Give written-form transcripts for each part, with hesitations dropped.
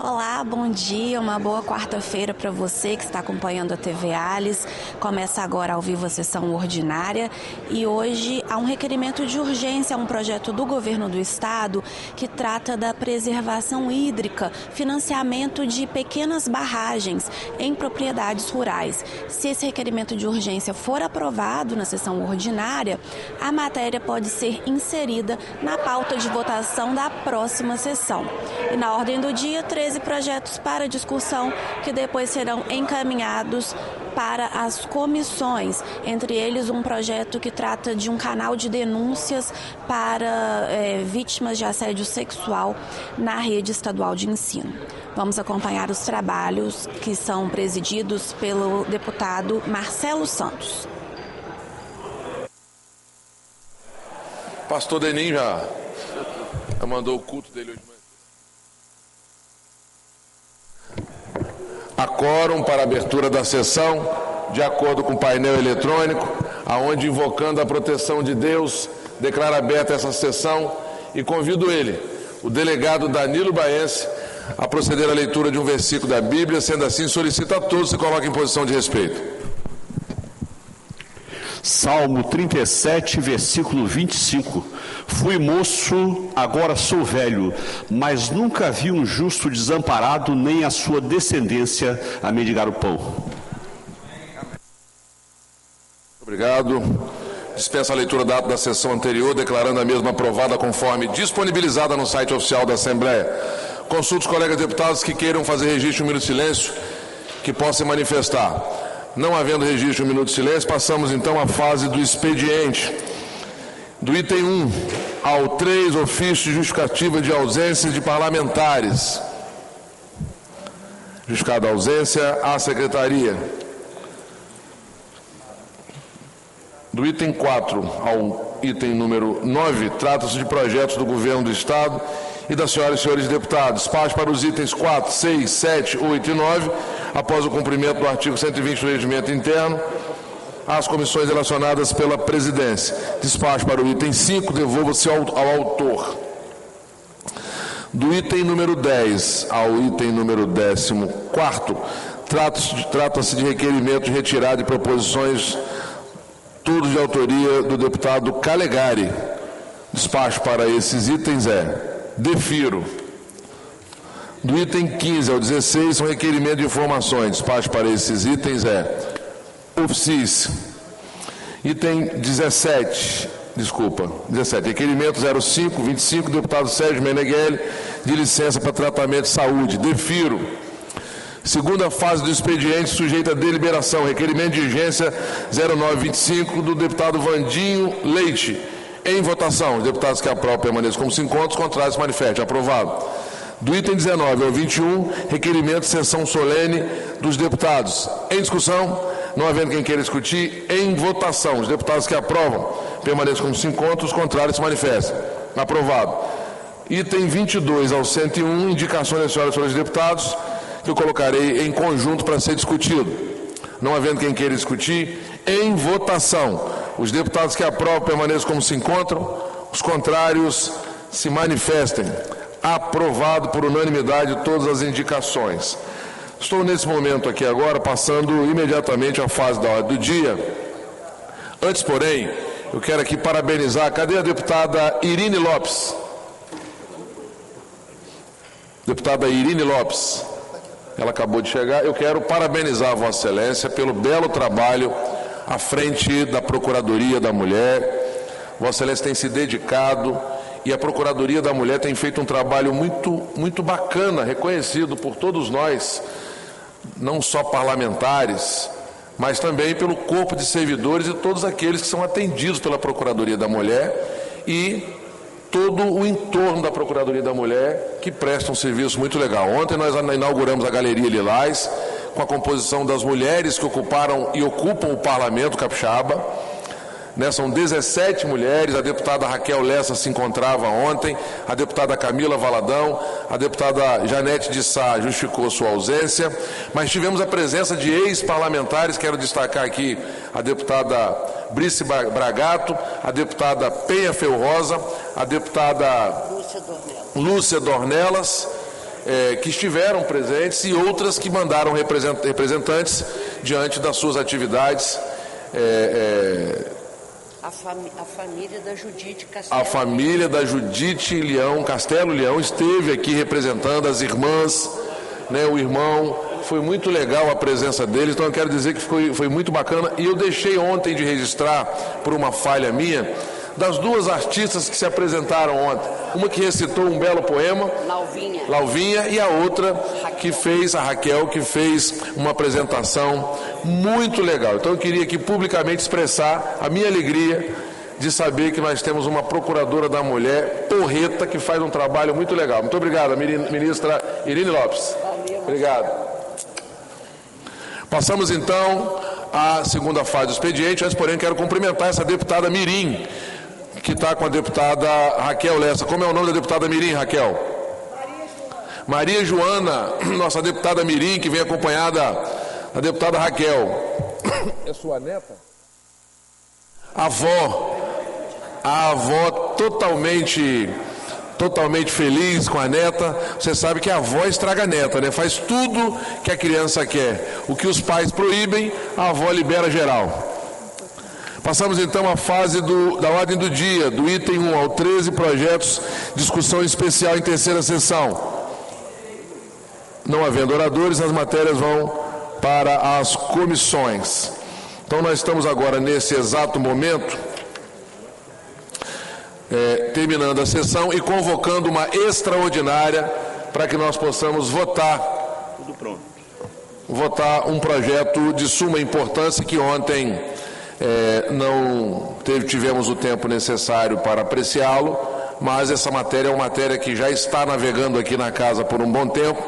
Olá, bom dia, uma boa quarta-feira para você que está acompanhando a TV Alice. Começa agora ao vivo a sessão ordinária e hoje há um requerimento de urgência a um projeto do governo do estado que trata da preservação hídrica, financiamento de pequenas barragens em propriedades rurais. Se esse requerimento de urgência for aprovado na sessão ordinária, a matéria pode ser inserida na pauta de votação da próxima sessão. E na ordem do dia, 13 projetos para discussão que depois serão encaminhados para as comissões, entre eles um projeto que trata de um canal de denúncias para vítimas de assédio sexual na rede estadual de ensino. Vamos acompanhar os trabalhos que são presididos pelo deputado Marcelo Santos. Pastor Denim já mandou o culto dele hoje de manhã. Há quórum para a abertura da sessão, de acordo com o painel eletrônico, aonde, invocando a proteção de Deus, declaro aberta essa sessão e convido ele, o delegado Danilo Baense, a proceder à leitura de um versículo da Bíblia. Sendo assim, solicito a todos que se coloquem em posição de respeito. Salmo 37, versículo 25. Fui moço, agora sou velho, mas nunca vi um justo desamparado, nem a sua descendência a mendigar o pão. Obrigado. Dispensa a leitura da ata da sessão anterior, declarando a mesma aprovada conforme disponibilizada no site oficial da Assembleia. Consulto os colegas deputados que queiram fazer registro de um minuto de silêncio, que possam manifestar. Não havendo registro de um minuto de silêncio, passamos então à fase do expediente. Do item 1 ao 3, ofício de justificativa de ausência de parlamentares. Justificada a ausência, à secretaria. Do item 4 ao item número 9, trata-se de projetos do governo do Estado e das senhoras e senhores deputados. Despacho para os itens 4, 6, 7, 8 e 9, após o cumprimento do artigo 120 do Regimento Interno, às comissões relacionadas pela presidência. Despacho para o item 5, devolva-se ao autor. Do item número 10 ao item número 14º, trata-se de requerimento de retirada de proposições, todos de autoria do deputado Calegari. Despacho para esses itens defiro. Do item 15 ao 16 são requerimento de informações. Despacho para esses itens oficie-se. Item 17, requerimento 0525, deputado Sérgio Meneghelli, de licença para tratamento de saúde. Defiro. Segunda fase do expediente sujeita a deliberação. Requerimento de urgência 0925 do deputado Vandinho Leite. Em votação. Os deputados que aprovam permaneçam como se encontram, os contrários se manifestem. Aprovado. Do item 19 ao 21, requerimento de sessão solene dos deputados. Em discussão, não havendo quem queira discutir, em votação. Os deputados que aprovam permaneçam como se encontram, os contrários se manifestem. Aprovado. Item 22 ao 101, indicações das senhoras e senhores deputados, que eu colocarei em conjunto para ser discutido. Não havendo quem queira discutir, em votação. Os deputados que aprovam permaneçam como se encontram, os contrários se manifestem. Aprovado por unanimidade todas as indicações. Estou nesse momento aqui agora passando imediatamente à fase da ordem do dia. Antes, porém, eu quero aqui parabenizar. Cadê a deputada Irine Lopes? Deputada Irine Lopes. Ela acabou de chegar. Eu quero parabenizar a Vossa Excelência pelo belo trabalho à frente da Procuradoria da Mulher. Vossa Excelência tem se dedicado e a Procuradoria da Mulher tem feito um trabalho muito bacana, reconhecido por todos nós, não só parlamentares, mas também pelo corpo de servidores e todos aqueles que são atendidos pela Procuradoria da Mulher e todo o entorno da Procuradoria da Mulher, que presta um serviço muito legal. Ontem nós inauguramos a Galeria Lilás, com a composição das mulheres que ocuparam e ocupam o Parlamento Capixaba. São 17 mulheres, a deputada Raquel Lessa se encontrava ontem, a deputada Camila Valadão, a deputada Janete de Sá justificou sua ausência, mas tivemos a presença de ex-parlamentares. Quero destacar aqui a deputada Brice Bragato, a deputada Penha Felrosa, a deputada Lúcia Dornelas que estiveram presentes e outras que mandaram representantes diante das suas atividades. A família da Judite Castelo. A família da Judite Leão, Castelo Leão, esteve aqui representando as irmãs, né, o irmão. Foi muito legal a presença deles, então eu quero dizer que foi muito bacana. E eu deixei ontem de registrar, por uma falha minha, das duas artistas que se apresentaram ontem. Uma que recitou um belo poema, Lauvinha, e a outra que fez, a Raquel, que fez uma apresentação muito legal. Então eu queria aqui publicamente expressar a minha alegria de saber que nós temos uma procuradora da mulher porreta que faz um trabalho muito legal. Muito obrigado, ministra Irine Lopes. Obrigado. Passamos então à segunda fase do expediente. Antes, porém, quero cumprimentar essa deputada Mirim, que está com a deputada Raquel Lessa. Como é o nome da deputada Mirim, Raquel? Maria Joana, nossa deputada Mirim, que vem acompanhada da deputada Raquel. É sua neta? A avó totalmente feliz com a neta. Você sabe que a avó estraga a neta, né? Faz tudo que a criança quer. O que os pais proíbem, a avó libera geral. Passamos então à fase da ordem do dia, do item 1 ao 13, projetos, discussão especial em terceira sessão. Não havendo oradores, as matérias vão para as comissões. Então nós estamos agora nesse exato momento, terminando a sessão e convocando uma extraordinária para que nós possamos votar. Tudo pronto. Votar um projeto de suma importância que ontem não tivemos o tempo necessário para apreciá-lo, mas essa matéria é uma matéria que já está navegando aqui na casa por um bom tempo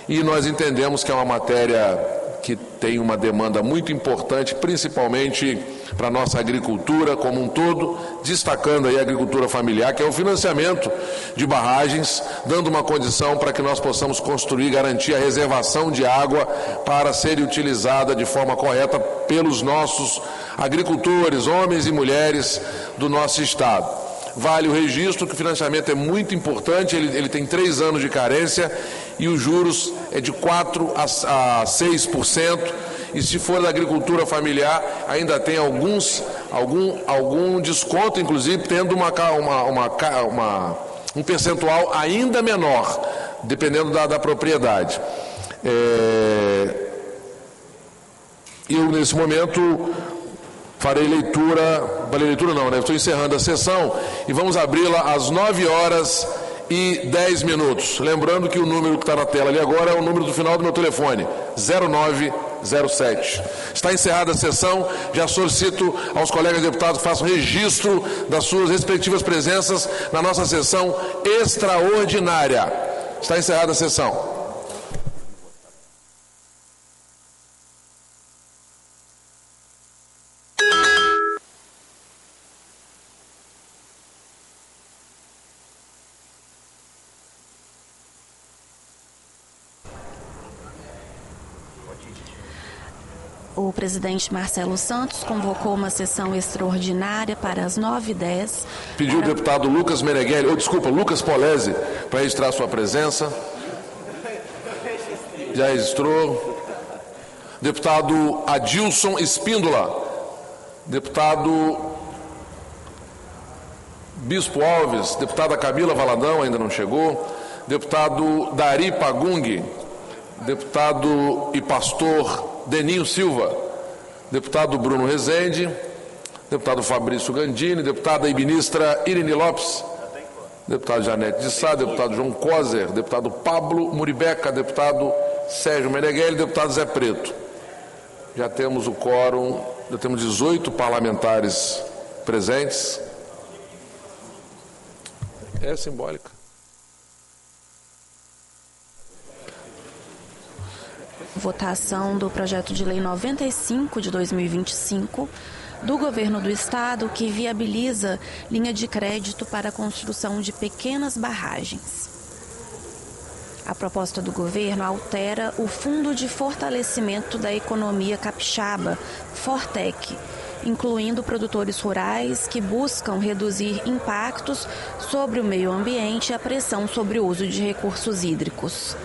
e nós entendemos que é uma matéria que tem uma demanda muito importante, principalmente para a nossa agricultura como um todo, destacando aí a agricultura familiar, que é o financiamento de barragens, dando uma condição para que nós possamos construir e garantir a reservação de água para ser utilizada de forma correta pelos nossos agricultores, homens e mulheres do nosso estado. Vale o registro que o financiamento é muito importante, ele tem 3 anos de carência e os juros é de 4% a 6%, e se for da agricultura familiar ainda tem algum desconto, inclusive tendo um percentual ainda menor, dependendo da propriedade. Eu, nesse momento, farei leitura não, né? Estou encerrando a sessão e vamos abri-la às 9h10. Lembrando que o número que está na tela ali agora é o número do final do meu telefone, 0907. Está encerrada a sessão, já solicito aos colegas deputados que façam registro das suas respectivas presenças na nossa sessão extraordinária. Está encerrada a sessão. O presidente Marcelo Santos convocou uma sessão extraordinária para as 9h10. Pediu o deputado Lucas Polese, para registrar sua presença. Já registrou. Deputado Adilson Espíndola. Deputado Bispo Alves. Deputada Camila Valadão, ainda não chegou. Deputado Dari Pagung. Deputado e pastor Deninho Silva, deputado Bruno Rezende, deputado Fabrício Gandini, deputada e ministra Irine Lopes, deputado Janete de Sá, deputado João Coser, deputado Pablo Muribeca, deputado Sérgio Meneghelli, deputado Zé Preto. Já temos o quórum, já temos 18 parlamentares presentes. É simbólica. Votação do projeto de lei 95 de 2025 do Governo do Estado, que viabiliza linha de crédito para a construção de pequenas barragens. A proposta do governo altera o Fundo de Fortalecimento da Economia Capixaba, Fortec, incluindo produtores rurais que buscam reduzir impactos sobre o meio ambiente e a pressão sobre o uso de recursos hídricos.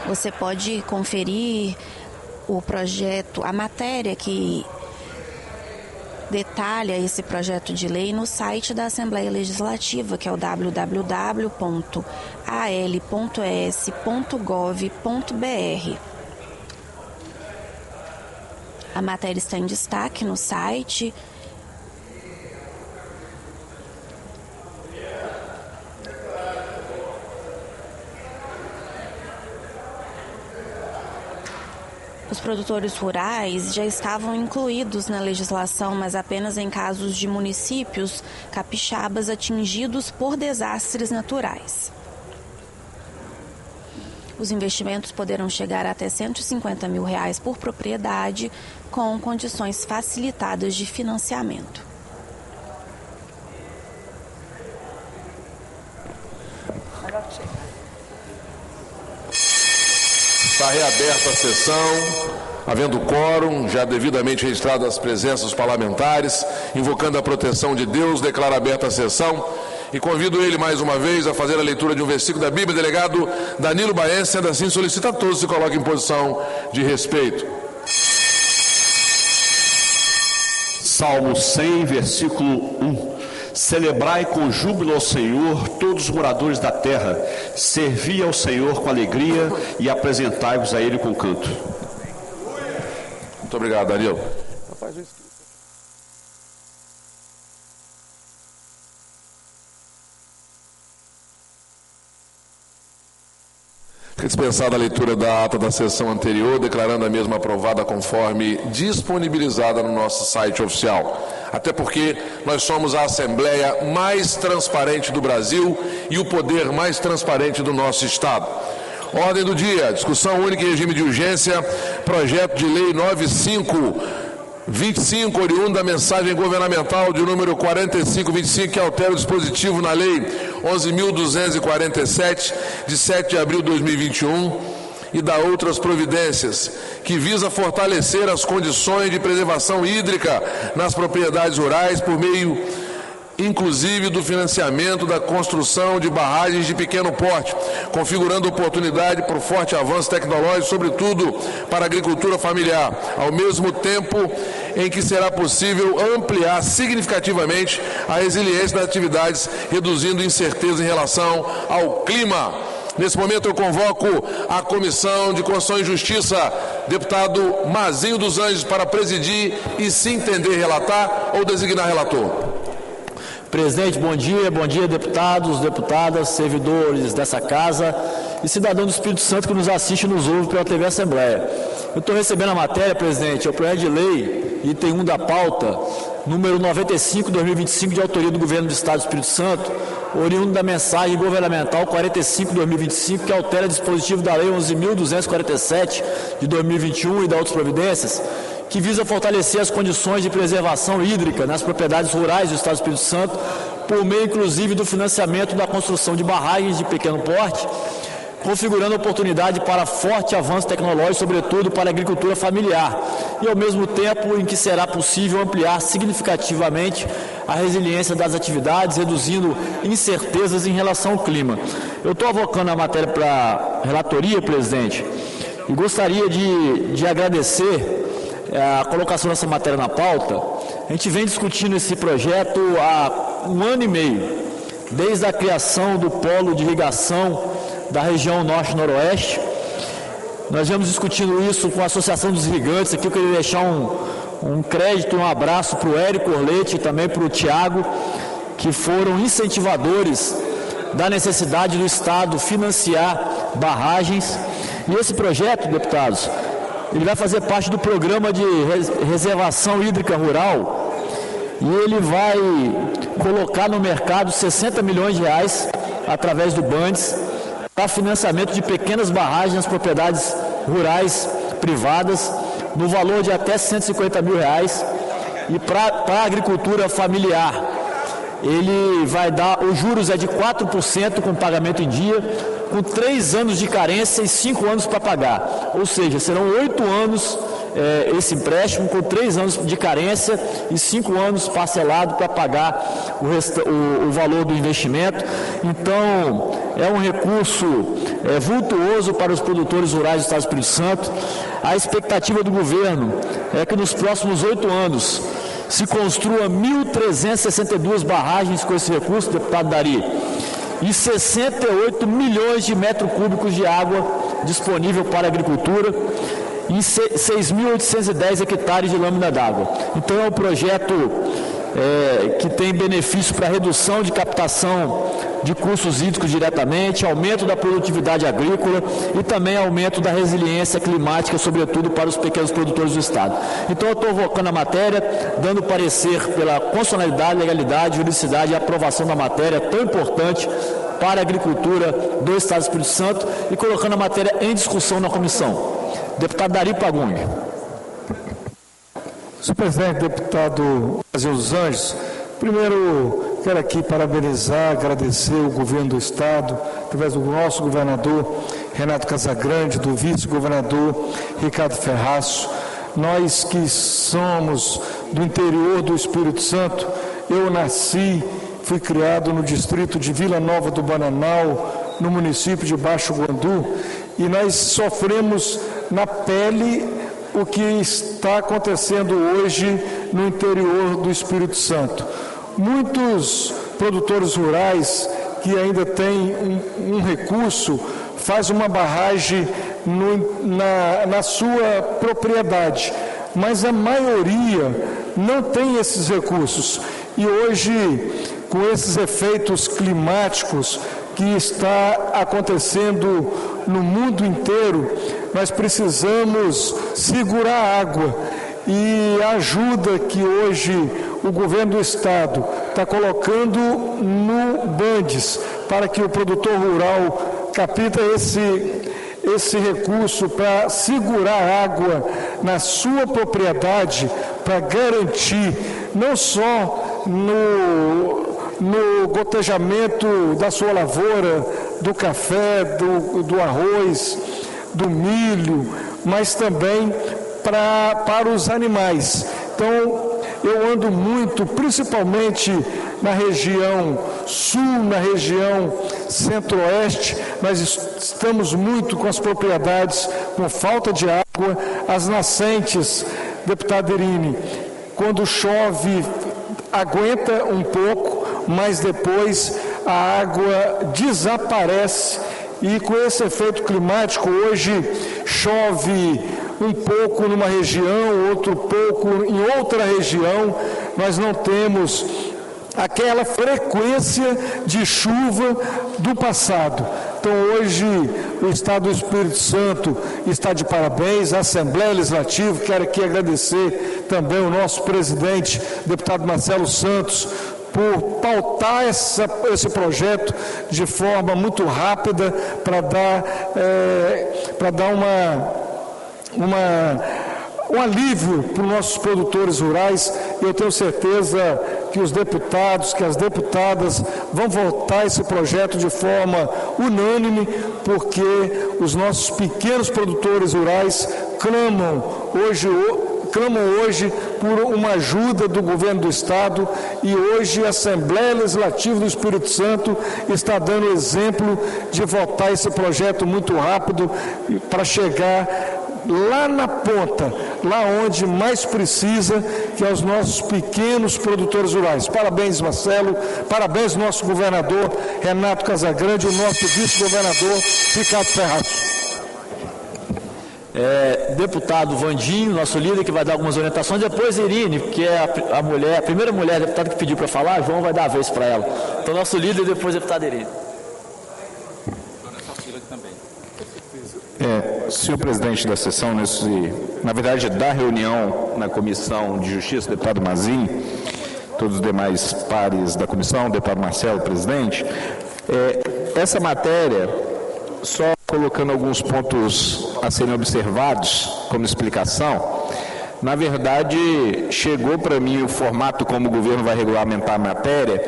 Você pode conferir o projeto, a matéria que detalha esse projeto de lei no site da Assembleia Legislativa, que é o www.al.es.gov.br. A matéria está em destaque no site. Os produtores rurais já estavam incluídos na legislação, mas apenas em casos de municípios capixabas atingidos por desastres naturais. Os investimentos poderão chegar até R$150 mil por propriedade, com condições facilitadas de financiamento. Está reaberta a sessão, havendo quórum, já devidamente registradas as presenças dos parlamentares, invocando a proteção de Deus, declaro aberta a sessão e convido ele mais uma vez a fazer a leitura de um versículo da Bíblia. Delegado Danilo Baense, sendo assim, solicita a todos se coloquem em posição de respeito. Salmo 100, versículo 1. Celebrai com júbilo ao Senhor todos os moradores da terra, servi ao Senhor com alegria e apresentai-vos a Ele com canto. Muito obrigado, Danilo. Dispensada a leitura da ata da sessão anterior, declarando a mesma aprovada conforme disponibilizada no nosso site oficial. Até porque nós somos a Assembleia mais transparente do Brasil e o poder mais transparente do nosso Estado. Ordem do dia, discussão única em regime de urgência, projeto de lei 9525, oriundo da mensagem governamental de número 4525, que altera o dispositivo na lei 11.247, de 7 de abril de 2021, e dá outras providências, que visa fortalecer as condições de preservação hídrica nas propriedades rurais por meio, inclusive, do financiamento da construção de barragens de pequeno porte, configurando oportunidade para o forte avanço tecnológico, sobretudo para a agricultura familiar, ao mesmo tempo em que será possível ampliar significativamente a resiliência das atividades, reduzindo incerteza em relação ao clima. Nesse momento eu convoco a Comissão de Constituição e Justiça, deputado Mazinho dos Anjos, para presidir e, se entender, relatar ou designar relator. Presidente, bom dia deputados, deputadas, servidores dessa casa e cidadão do Espírito Santo que nos assiste e nos ouve pela TV Assembleia. Eu estou recebendo a matéria, presidente, é o projeto de lei, item 1 da pauta, número 95/2025, de autoria do Governo do Estado do Espírito Santo, oriundo da mensagem governamental 45/2025, que altera o dispositivo da lei 11.247 de 2021 e da outras providências, que visa fortalecer as condições de preservação hídrica nas propriedades rurais do Estado do Espírito Santo, por meio, inclusive, do financiamento da construção de barragens de pequeno porte, configurando oportunidade para forte avanço tecnológico, sobretudo para a agricultura familiar, e ao mesmo tempo em que será possível ampliar significativamente a resiliência das atividades, reduzindo incertezas em relação ao clima. Eu estou avocando a matéria para a relatoria, presidente, e gostaria de agradecer a colocação dessa matéria na pauta. A gente vem discutindo esse projeto há 1 ano e meio, desde a criação do polo de irrigação da região norte-noroeste. Nós vamos discutindo isso com a Associação dos Irrigantes. Aqui eu queria deixar um crédito e um abraço para o Érico Orlete e também para o Tiago, que foram incentivadores da necessidade do Estado financiar barragens. E esse projeto, deputados, ele vai fazer parte do programa de reservação hídrica rural e ele vai colocar no mercado R$60 milhões através do Bandes para financiamento de pequenas barragens nas propriedades rurais privadas no valor de até R$150 mil e para a agricultura familiar. ele vai dar, os juros é de 4% com pagamento em dia, com 3 anos de carência e 5 anos para pagar. Ou seja, serão 8 anos esse empréstimo, com 3 anos de carência e 5 anos parcelado para pagar o valor do investimento. Então, é um recurso vultuoso para os produtores rurais do Estado do Espírito Santo. A expectativa do governo é que nos próximos 8 anos se construa 1.362 barragens com esse recurso, deputado Dari, e 68 milhões de metros cúbicos de água disponível para a agricultura e 6.810 hectares de lâmina d'água. Então é um projeto que tem benefício para redução de captação de custos hídricos diretamente, aumento da produtividade agrícola e também aumento da resiliência climática, sobretudo para os pequenos produtores do Estado. Então eu estou invocando a matéria, dando parecer pela constitucionalidade, legalidade, juridicidade e aprovação da matéria tão importante para a agricultura do Estado do Espírito Santo e colocando a matéria em discussão na comissão. Deputado Dari Pagum. Senhor presidente, deputado Brasil dos Anjos, primeiro quero aqui parabenizar, agradecer o governo do Estado, através do nosso governador Renato Casagrande, do vice-governador Ricardo Ferraço. Nós que somos do interior do Espírito Santo, eu nasci, fui criado no distrito de Vila Nova do Bananal, no município de Baixo Guandu, e nós sofremos na pele o que está acontecendo hoje no interior do Espírito Santo. Muitos produtores rurais que ainda têm um recurso, faz uma barragem na sua propriedade, mas a maioria não tem esses recursos. E hoje, com esses efeitos climáticos que está acontecendo no mundo inteiro, nós precisamos segurar a água, e a ajuda que hoje o governo do Estado está colocando no Bandes para que o produtor rural capta esse recurso para segurar a água na sua propriedade, para garantir não só no gotejamento da sua lavoura, do café, do arroz, do milho, mas também para os animais. Então, eu ando muito, principalmente na região sul, na região centro-oeste, nós estamos muito com as propriedades com falta de água, as nascentes, deputado Irini, quando chove, aguenta um pouco, mas depois a água desaparece, e com esse efeito climático, hoje chove um pouco numa região, outro pouco em outra região, nós não temos aquela frequência de chuva do passado. Então hoje o Estado do Espírito Santo está de parabéns, a Assembleia Legislativa, quero aqui agradecer também o nosso presidente, deputado Marcelo Santos, por pautar esse projeto de forma muito rápida para dar um alívio para os nossos produtores rurais. Eu tenho certeza que os deputados, que as deputadas vão votar esse projeto de forma unânime, porque os nossos pequenos produtores rurais clamam hoje por uma ajuda do governo do Estado, e hoje a Assembleia Legislativa do Espírito Santo está dando exemplo de votar esse projeto muito rápido para chegar lá na ponta, lá onde mais precisa, que é os nossos pequenos produtores rurais. Parabéns, Marcelo, parabéns nosso governador Renato Casagrande e o nosso vice-governador Ricardo Ferraço. Deputado Vandinho, nosso líder, que vai dar algumas orientações, depois Irine, que é a primeira mulher deputada que pediu para falar, João vai dar a vez para ela. Então, nosso líder, depois deputado Irine. Senhor presidente da sessão, na verdade, da reunião na Comissão de Justiça, deputado Mazin, todos os demais pares da comissão, deputado Marcelo, presidente, essa matéria, só colocando alguns pontos a serem observados como explicação, Na verdade, chegou para mim o formato como o governo vai regulamentar a matéria,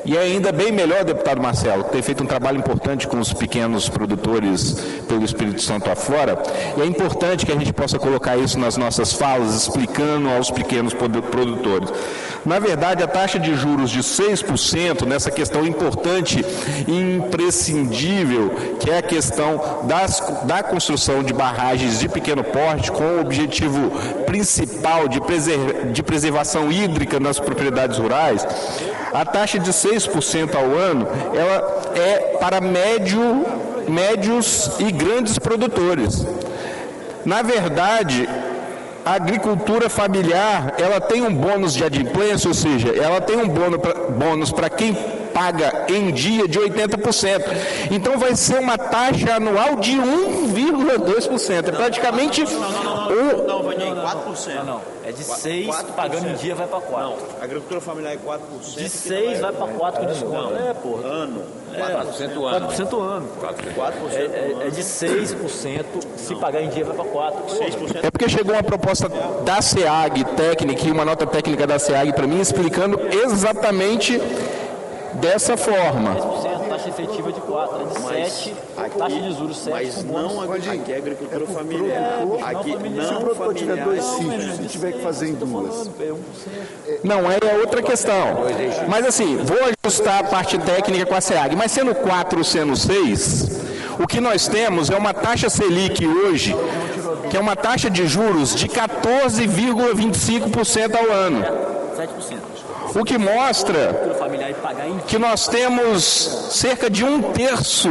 e é ainda bem melhor, deputado Marcelo, ter feito um trabalho importante com os pequenos produtores pelo Espírito Santo afora, e é importante que a gente possa colocar isso nas nossas falas, explicando aos pequenos produtores. Na verdade, a taxa de juros de 6%, nessa questão importante e imprescindível, que é a questão da construção de barragens de pequeno porte, com o objetivo principal de preservação hídrica nas propriedades rurais, a taxa de 6% ao ano, ela é para médios e grandes produtores. Na verdade, a agricultura familiar, ela tem um bônus de adimplência, ou seja, ela tem um bônus para quem paga em dia de 80%. Então vai ser uma taxa anual de 1,2%. É praticamente Não, vai em 4%. Não, é de 6, pagando em dia vai para 4. Não, a agricultura familiar é 4%. De 6 vai para 4 com desconto. Não, porra. Ano. 4% ano. 4% ano. 4%. É de 6%, se pagar em dia vai para 4%. 6%. É porque chegou uma proposta da SEAG técnica, e uma nota técnica da SEAG para mim, explicando exatamente dessa forma. 10%, taxa efetiva de 4%, é de 7%, taxa de juros 7%. Mas não aqui é agricultura familiar. Aqui não familiar. Se tiver que fazer em duas. Não, é outra questão. Mas assim, vou ajustar a parte técnica com a SEAG. Mas sendo 4 ou sendo 6, o que nós temos é uma taxa Selic hoje, que é uma taxa de juros de 14,25% ao ano. 7%. O que mostra que nós temos cerca de 1/3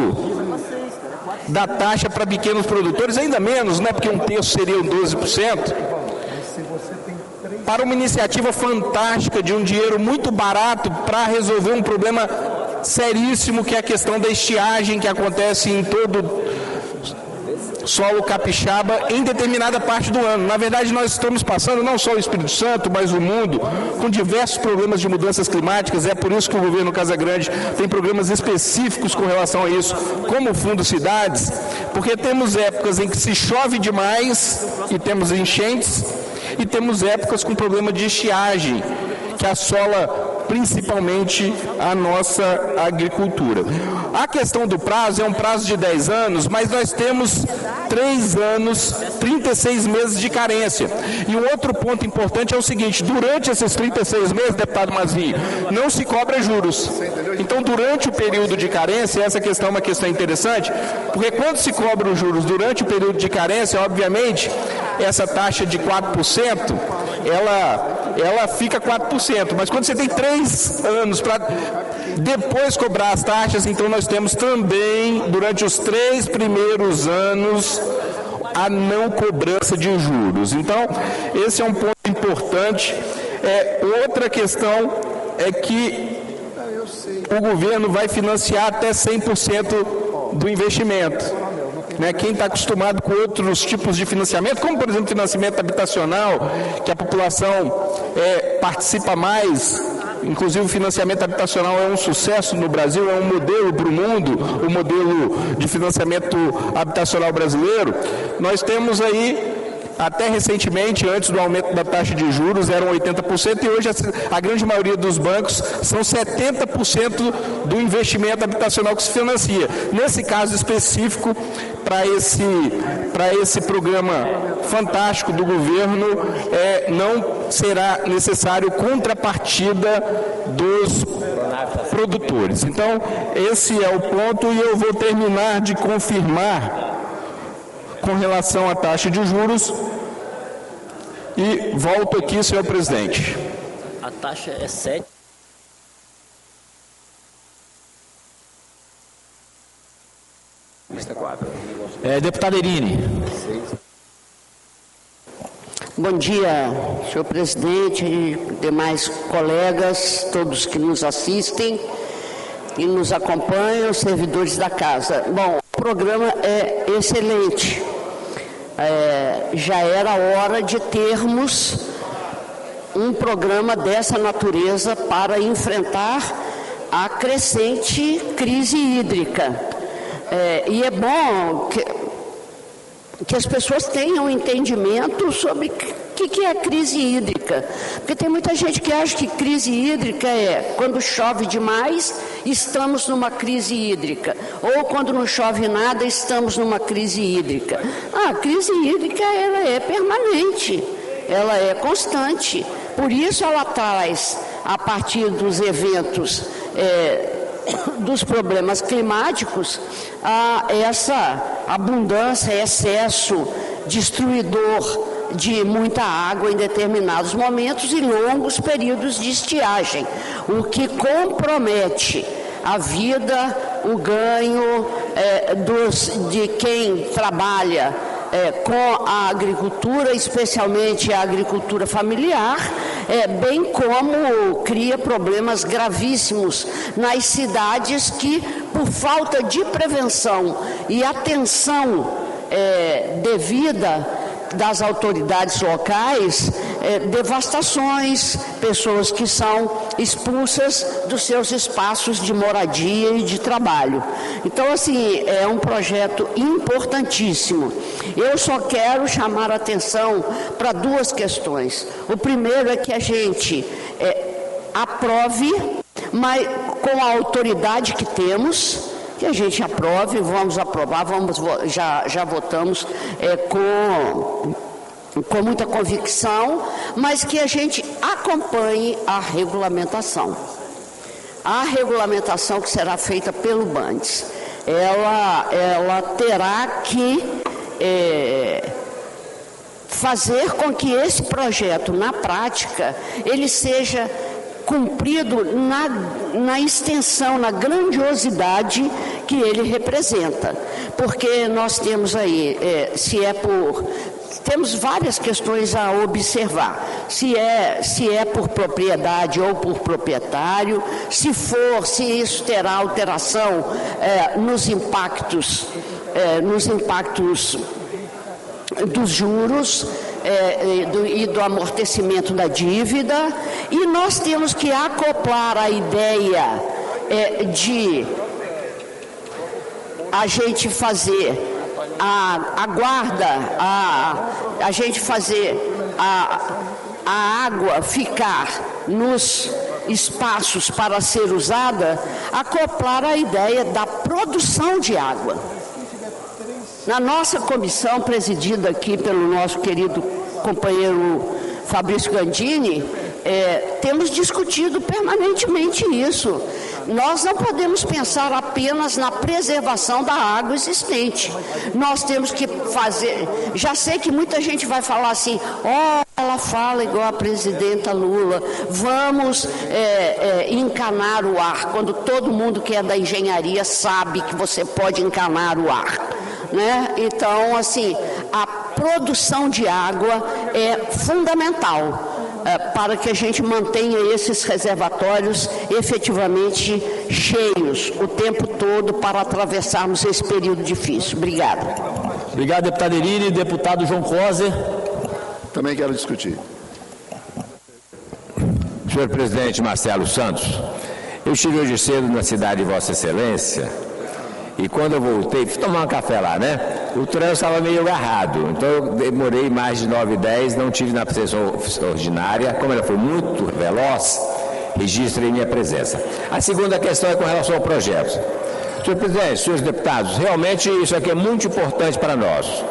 da taxa para pequenos produtores, ainda menos, né? Porque 1/3 seria 12%. Para uma iniciativa fantástica de um dinheiro muito barato para resolver um problema seríssimo, que é a questão da estiagem que acontece em todo solo capixaba em determinada parte do ano. Na verdade, nós estamos passando, não só o Espírito Santo, mas o mundo, com diversos problemas de mudanças climáticas. É por isso que o governo Casagrande tem programas específicos com relação a isso, como o Fundo Cidades, porque temos épocas em que se chove demais e temos enchentes, e temos épocas com problema de estiagem, que assola principalmente a nossa agricultura. A questão do prazo é um prazo de 10 anos, mas nós temos 3 anos, 36 meses de carência. E um outro ponto importante é o seguinte: durante esses 36 meses, deputado Mazzi, não se cobra juros. Então, durante o período de carência, essa questão é uma questão interessante, porque quando se cobra os juros durante o período de carência, obviamente, essa taxa de 4%, ela fica 4%, mas quando você tem 3 anos para depois cobrar as taxas, então nós temos também, durante os 3 primeiros anos, a não cobrança de juros. Então, esse é um ponto importante. Outra questão é que o governo vai financiar até 100% do investimento. Quem está acostumado com outros tipos de financiamento, como por exemplo financiamento habitacional, que a população participa mais, inclusive o financiamento habitacional é um sucesso no Brasil, é um modelo para o mundo, o modelo de financiamento habitacional brasileiro. Nós temos aí, até recentemente, antes do aumento da taxa de juros, eram 80%, e hoje a grande maioria dos bancos são 70% do investimento habitacional que se financia. Nesse caso específico, para esse programa fantástico do governo, não será necessário contrapartida dos produtores. Então, esse é o ponto, e eu vou terminar de confirmar com relação à taxa de juros, e volto aqui, senhor presidente. A taxa é 7%. Deputada Irine. Bom dia, senhor presidente e demais colegas, todos que nos assistem e nos acompanham, servidores da casa. Bom, o programa é excelente. Já era hora de termos um programa dessa natureza para enfrentar a crescente crise hídrica. E é bom que as pessoas tenham entendimento sobre o que é crise hídrica? Porque tem muita gente que acha que crise hídrica é quando chove demais, estamos numa crise hídrica. Ou quando não chove nada, estamos numa crise hídrica. A crise hídrica ela é permanente, ela é constante. Por isso ela traz, a partir dos eventos, dos problemas climáticos, essa abundância, excesso destruidor de muita água em determinados momentos e longos períodos de estiagem, o que compromete a vida, o ganho de quem trabalha com a agricultura, especialmente a agricultura familiar, bem como cria problemas gravíssimos nas cidades que, por falta de prevenção e atenção devida das autoridades locais, devastações, pessoas que são expulsas dos seus espaços de moradia e de trabalho. Então, assim, é um projeto importantíssimo. Eu só quero chamar a atenção para duas questões. O primeiro é que a gente aprove, mas com a autoridade que temos, que a gente aprove, vamos aprovar, já votamos com muita convicção, mas que a gente acompanhe a regulamentação. A regulamentação que será feita pelo Bandes, ela terá que fazer com que esse projeto, na prática, ele seja cumprido na extensão, na grandiosidade que ele representa. Porque nós temos aí, temos várias questões a observar. Se é por propriedade ou por proprietário, se isso terá alteração nos impactos dos juros e do amortecimento da dívida, e nós temos que acoplar a ideia de a gente fazer a guarda, a gente fazer a água ficar nos espaços para ser usada, acoplar a ideia da produção de água. Na nossa comissão, presidida aqui pelo nosso querido companheiro Fabrício Gandini, temos discutido permanentemente isso. Nós não podemos pensar apenas na preservação da água existente. Nós temos que fazer... Já sei que muita gente vai falar assim, ela fala igual a presidenta Lula, vamos encanar o ar, quando todo mundo que é da engenharia sabe que você pode encanar o ar. Né? Então, assim, a produção de água é fundamental para que a gente mantenha esses reservatórios efetivamente cheios o tempo todo para atravessarmos esse período difícil. Obrigada. Obrigado, deputado Irine. Deputado João Coser. Também quero discutir. Senhor presidente Marcelo Santos, eu estive hoje cedo na cidade de Vossa Excelência e quando eu voltei, fui tomar um café lá, né? O trânsito estava meio agarrado, então eu demorei mais de 9h10, não tive na sessão ordinária, como ela foi muito veloz, registrei minha presença. A segunda questão é com relação ao projeto. Senhor presidente, senhores deputados, realmente isso aqui é muito importante para nós.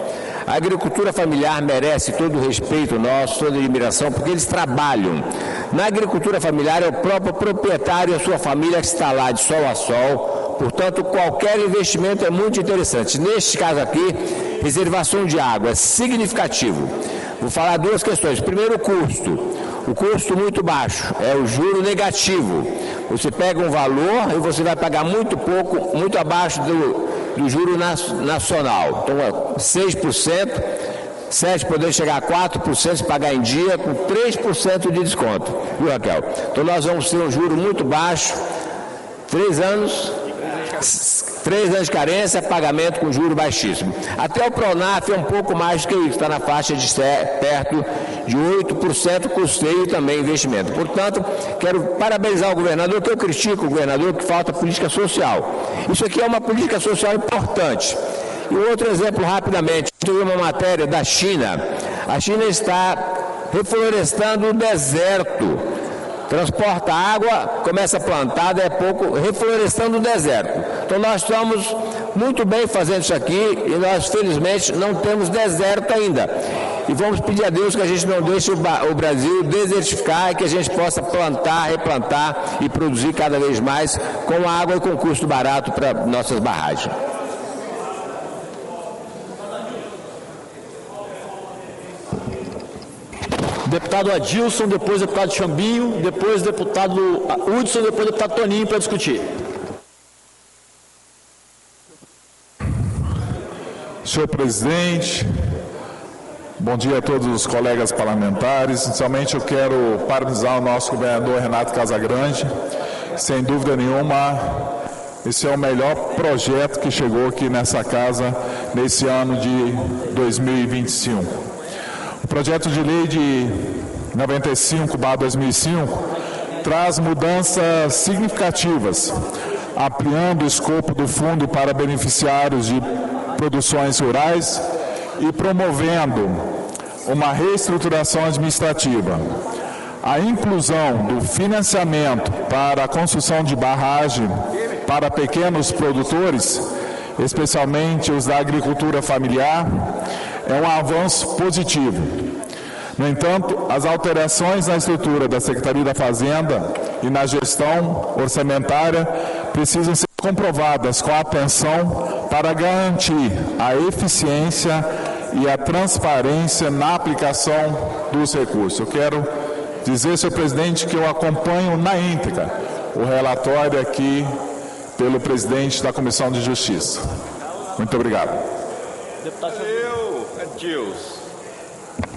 A agricultura familiar merece todo o respeito nosso, toda a admiração, porque eles trabalham. Na agricultura familiar é o próprio proprietário e a sua família que está lá de sol a sol. Portanto, qualquer investimento é muito interessante. Neste caso aqui, reservação de água é significativo. Vou falar duas questões. Primeiro, o custo. O custo muito baixo, é o juro negativo. Você pega um valor e você vai pagar muito pouco, muito abaixo do juro nacional. Então, 6%, 7% podendo chegar a 4% se pagar em dia, com 3% de desconto. Viu, Raquel? Então, nós vamos ter um juro muito baixo, 3 anos de carência, pagamento com juro baixíssimo. Até o Pronaf é um pouco mais do que isso, está na faixa de perto de 8% custeio e também investimento. Portanto, quero parabenizar o governador, que eu critico o governador, que falta política social. Isso aqui é uma política social importante. E outro exemplo, rapidamente, teve uma matéria da China. A China está reflorestando o deserto. Transporta água, começa a plantar, daí a pouco reflorestando o deserto. Então nós estamos muito bem fazendo isso aqui e nós felizmente não temos deserto ainda. E vamos pedir a Deus que a gente não deixe o Brasil desertificar e que a gente possa plantar, replantar e produzir cada vez mais com água e com custo barato para nossas barragens. Deputado Adilson, depois deputado Chambinho, depois deputado Hudson, depois deputado Toninho para discutir. Senhor presidente, bom dia a todos os colegas parlamentares. Inicialmente eu quero parabenizar o nosso governador Renato Casagrande. Sem dúvida nenhuma, esse é o melhor projeto que chegou aqui nessa casa nesse ano de 2025. O projeto de lei de 95/2005 traz mudanças significativas, ampliando o escopo do fundo para beneficiários de produções rurais e promovendo uma reestruturação administrativa. A inclusão do financiamento para a construção de barragem para pequenos produtores, especialmente os da agricultura familiar, é um avanço positivo. No entanto, as alterações na estrutura da Secretaria da Fazenda e na gestão orçamentária precisam ser comprovadas com atenção para garantir a eficiência e a transparência na aplicação dos recursos. Eu quero dizer, senhor presidente, que eu acompanho na íntegra o relatório aqui pelo presidente da Comissão de Justiça. Muito obrigado.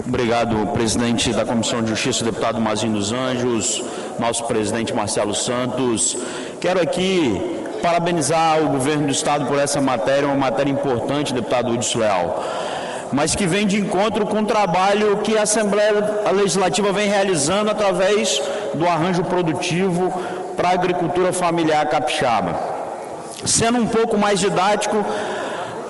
Obrigado, presidente da Comissão de Justiça, deputado Mazinho dos Anjos, nosso presidente Marcelo Santos. Quero aqui parabenizar o governo do Estado por essa matéria, uma matéria importante, deputado Hudson Leal, mas que vem de encontro com o trabalho que a Assembleia Legislativa vem realizando através do arranjo produtivo para a agricultura familiar capixaba. Sendo um pouco mais didático,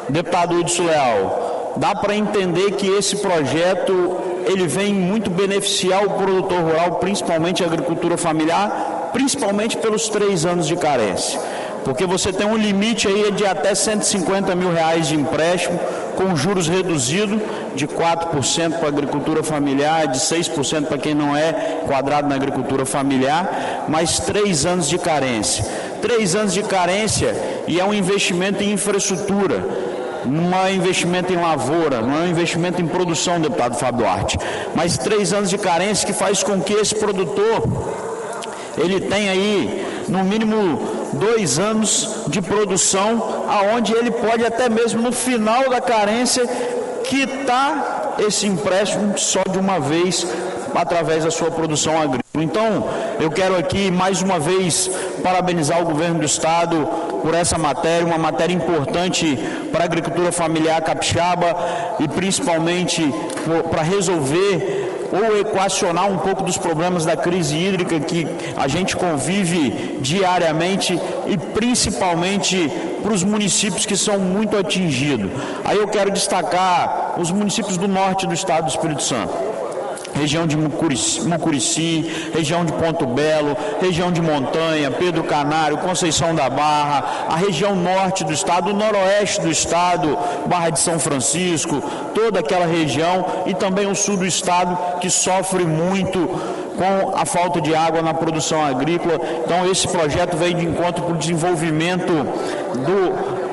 deputado Hudson Leal, dá para entender que esse projeto ele vem muito beneficiar o produtor rural, principalmente a agricultura familiar, principalmente pelos 3 anos de carência. Porque você tem um limite aí de até R$150 mil de empréstimo, com juros reduzidos de 4% para a agricultura familiar, de 6% para quem não é enquadrado na agricultura familiar, mais 3 anos de carência. 3 anos de carência e é um investimento em infraestrutura, não é um investimento em lavoura, não é um investimento em produção, deputado Fábio Duarte, mas 3 anos de carência que faz com que esse produtor ele tenha aí, no mínimo, 2 anos de produção, aonde ele pode até mesmo no final da carência quitar esse empréstimo só de uma vez através da sua produção agrícola. Então, eu quero aqui mais uma vez parabenizar o governo do Estado por essa matéria, uma matéria importante para a agricultura familiar capixaba e principalmente para resolver ou equacionar um pouco dos problemas da crise hídrica que a gente convive diariamente e principalmente para os municípios que são muito atingidos. Aí eu quero destacar os municípios do norte do estado do Espírito Santo. Região de Mucurici, região de Ponto Belo, região de Montanha, Pedro Canário, Conceição da Barra, a região norte do estado, o noroeste do estado, Barra de São Francisco, toda aquela região e também o sul do estado que sofre muito com a falta de água na produção agrícola. Então esse projeto veio de encontro para o desenvolvimento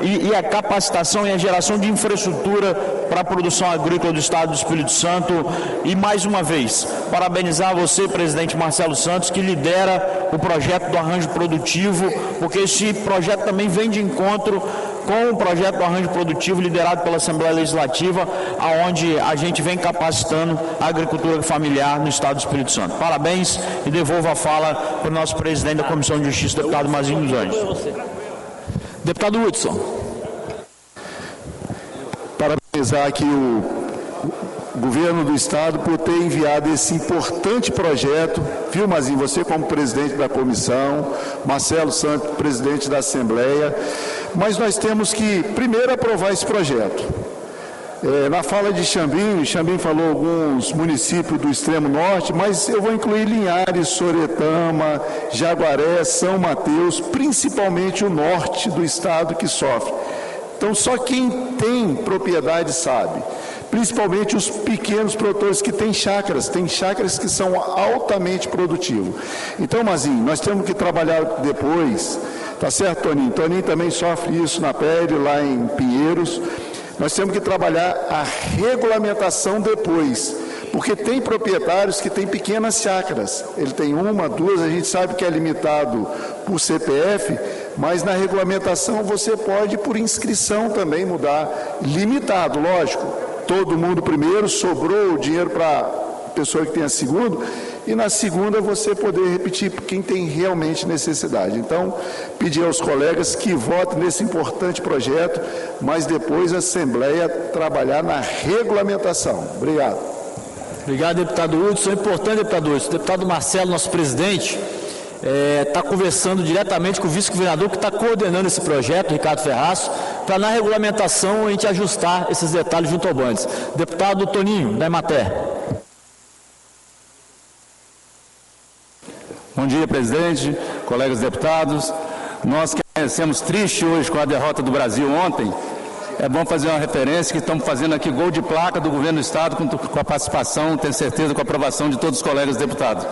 e a capacitação e a geração de infraestrutura para a produção agrícola do estado do Espírito Santo. E mais uma vez, parabenizar você, presidente Marcelo Santos, que lidera o projeto do arranjo produtivo, porque esse projeto também vem de encontro com o projeto do arranjo produtivo liderado pela Assembleia Legislativa, aonde a gente vem capacitando a agricultura familiar no estado do Espírito Santo. Parabéns e devolvo a fala para o nosso presidente da Comissão de Justiça, deputado Mazinho dos Anjos. Deputado Hudson. Parabenizar aqui o governo do Estado por ter enviado esse importante projeto, viu, Mazinho, você como presidente da comissão, Marcelo Santos, presidente da Assembleia, mas nós temos que primeiro aprovar esse projeto. Na fala de Xambim falou alguns municípios do extremo norte, mas eu vou incluir Linhares, Soretama, Jaguaré, São Mateus, principalmente o norte do estado que sofre. Então, só quem tem propriedade sabe, principalmente os pequenos produtores que têm chácaras que são altamente produtivos. Então, Mazinho, nós temos que trabalhar depois, tá certo, Toninho? Toninho também sofre isso na pele, lá em Pinheiros. Nós temos que trabalhar a regulamentação depois, porque tem proprietários que têm pequenas chácaras. Ele tem uma, duas, a gente sabe que é limitado por CPF, mas na regulamentação você pode, por inscrição também, mudar. Limitado, lógico. Todo mundo primeiro, sobrou o dinheiro para a pessoa que tem a segunda, e na segunda você poder repetir quem tem realmente necessidade. Então, pedir aos colegas que votem nesse importante projeto, mas depois a Assembleia trabalhar na regulamentação. Obrigado. Obrigado, deputado Hudson. É importante, deputado Hudson. O deputado Marcelo, nosso presidente, está conversando diretamente com o vice-governador que está coordenando esse projeto, Ricardo Ferraz, para na regulamentação a gente ajustar esses detalhes junto ao Bandes. Deputado Toninho, da Emater. Bom dia, presidente, colegas deputados. Nós que amanhecemos tristes hoje com a derrota do Brasil ontem, é bom fazer uma referência que estamos fazendo aqui gol de placa do governo do Estado com a participação, tenho certeza, com a aprovação de todos os colegas deputados.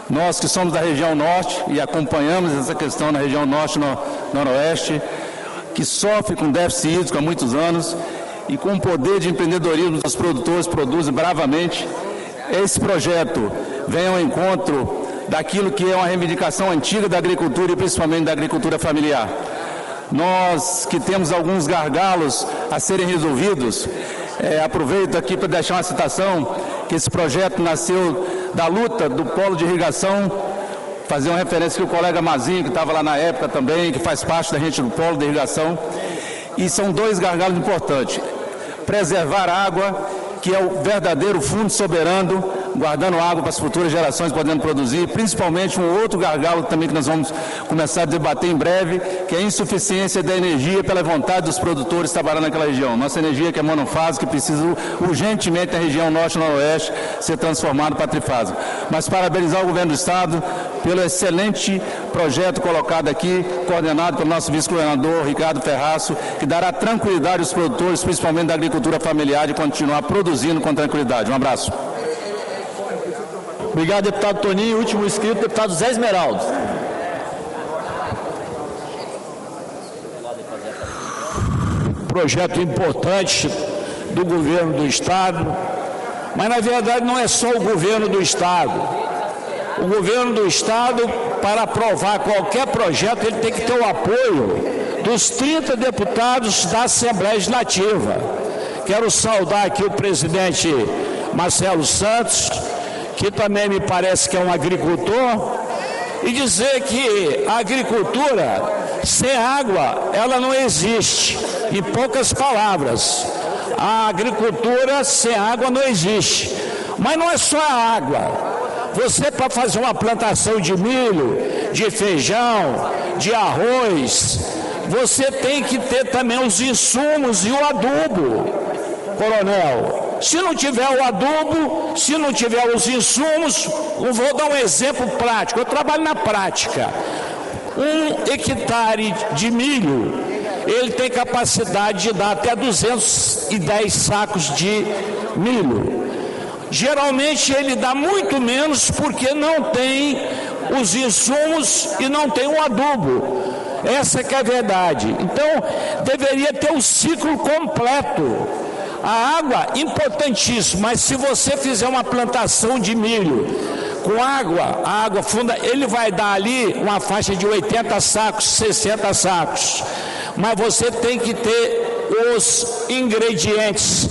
Nós que somos da região norte e acompanhamos essa questão na região norte e noroeste, que sofre com déficit hídrico há muitos anos e com o poder de empreendedorismo dos produtores produzem bravamente, esse projeto vem ao encontro daquilo que é uma reivindicação antiga da agricultura e principalmente da agricultura familiar. Nós que temos alguns gargalos a serem resolvidos, aproveito aqui para deixar uma citação, que esse projeto nasceu da luta do polo de irrigação, fazer uma referência que o colega Mazinho, que estava lá na época também, que faz parte da gente do polo de irrigação, e são dois gargalos importantes. Preservar a água, que é o verdadeiro fundo soberano, guardando água para as futuras gerações podendo produzir, principalmente um outro gargalo também que nós vamos começar a debater em breve, que é a insuficiência da energia pela vontade dos produtores trabalhando naquela região. Nossa energia que é monofásica, que precisa urgentemente na região norte e noroeste ser transformada para trifásica. Mas parabenizar o governo do Estado pelo excelente projeto colocado aqui, coordenado pelo nosso vice-governador Ricardo Ferraz, que dará tranquilidade aos produtores, principalmente da agricultura familiar, de continuar produzindo com tranquilidade. Um abraço. Obrigado, deputado Toninho. Último inscrito, deputado Zé Esmeraldo. Projeto importante do governo do Estado, mas na verdade não é só o governo do Estado. O governo do Estado, para aprovar qualquer projeto, ele tem que ter o apoio dos 30 deputados da Assembleia Legislativa. Quero saudar aqui o presidente Marcelo Santos, que também me parece que é um agricultor, e dizer que a agricultura sem água, ela não existe. Em poucas palavras, a agricultura sem água não existe. Mas não é só a água. Você, para fazer uma plantação de milho, de feijão, de arroz, você tem que ter também os insumos e o adubo, coronel. Se não tiver o adubo, se não tiver os insumos, eu vou dar um exemplo prático, eu trabalho na prática. 1 hectare de milho, ele tem capacidade de dar até 210 sacos de milho. Geralmente ele dá muito menos porque não tem os insumos e não tem o adubo. Essa que é a verdade. Então, deveria ter o ciclo completo. A água, importantíssima, mas se você fizer uma plantação de milho com água, a água funda, ele vai dar ali uma faixa de 80 sacos, 60 sacos. Mas você tem que ter os ingredientes,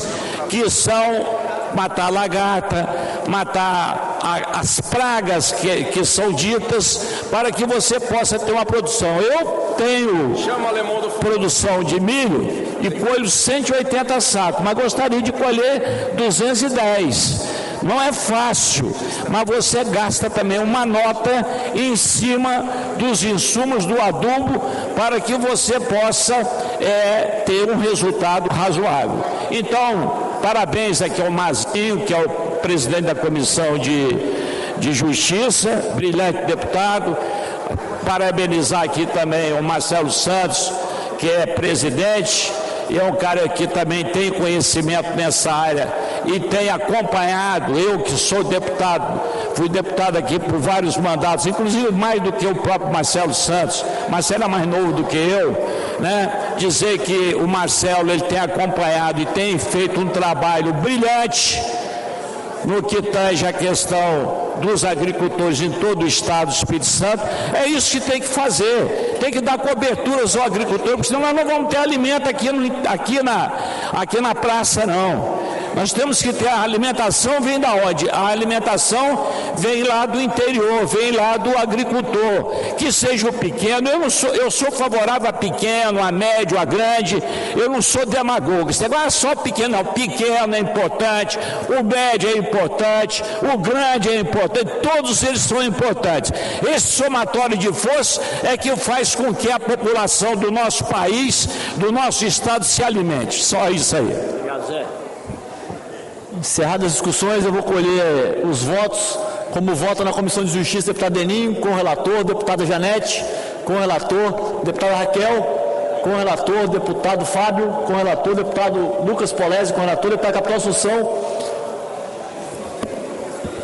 que são matar a lagarta, matar as pragas que são ditas, para que você possa ter uma produção. Eu tenho produção de milho e colho 180 sacos, mas gostaria de colher 210. Não é fácil, mas você gasta também uma nota em cima dos insumos do adubo para que você possa ter um resultado razoável. Então, parabéns aqui ao Mazinho, que é o presidente da Comissão de Justiça, brilhante deputado. Parabenizar aqui também o Marcelo Santos, que é presidente, e é um cara que também tem conhecimento nessa área e tem acompanhado. Eu que sou deputado, fui deputado aqui por vários mandatos, inclusive mais do que o próprio Marcelo Santos. Marcelo é mais novo do que eu, né? Dizer que o Marcelo ele tem acompanhado e tem feito um trabalho brilhante no que tange a questão dos agricultores em todo o estado do Espírito Santo. É isso que tem que fazer, tem que dar cobertura ao agricultor, porque senão nós não vamos ter alimento aqui na praça, não. Nós temos que ter a alimentação, vem da onde? A alimentação vem lá do interior, vem lá do agricultor, que seja o pequeno. Eu sou favorável a pequeno, a médio, a grande, eu não sou demagogo. Esse negócio é só pequeno, não. Pequeno é importante, o médio é importante, o grande é importante, todos eles são importantes. Esse somatório de forças é que faz com que a população do nosso país, do nosso estado, se alimente. Só isso aí. Obrigado, Zé. Encerradas as discussões, eu vou colher os votos, como vota na Comissão de Justiça, deputado Deninho, com o relator, deputada Janete, com o relator, deputada Raquel, com o relator, deputado Fábio, com o relator, deputado Lucas Polese, com o relator, deputado Capitão Assunção.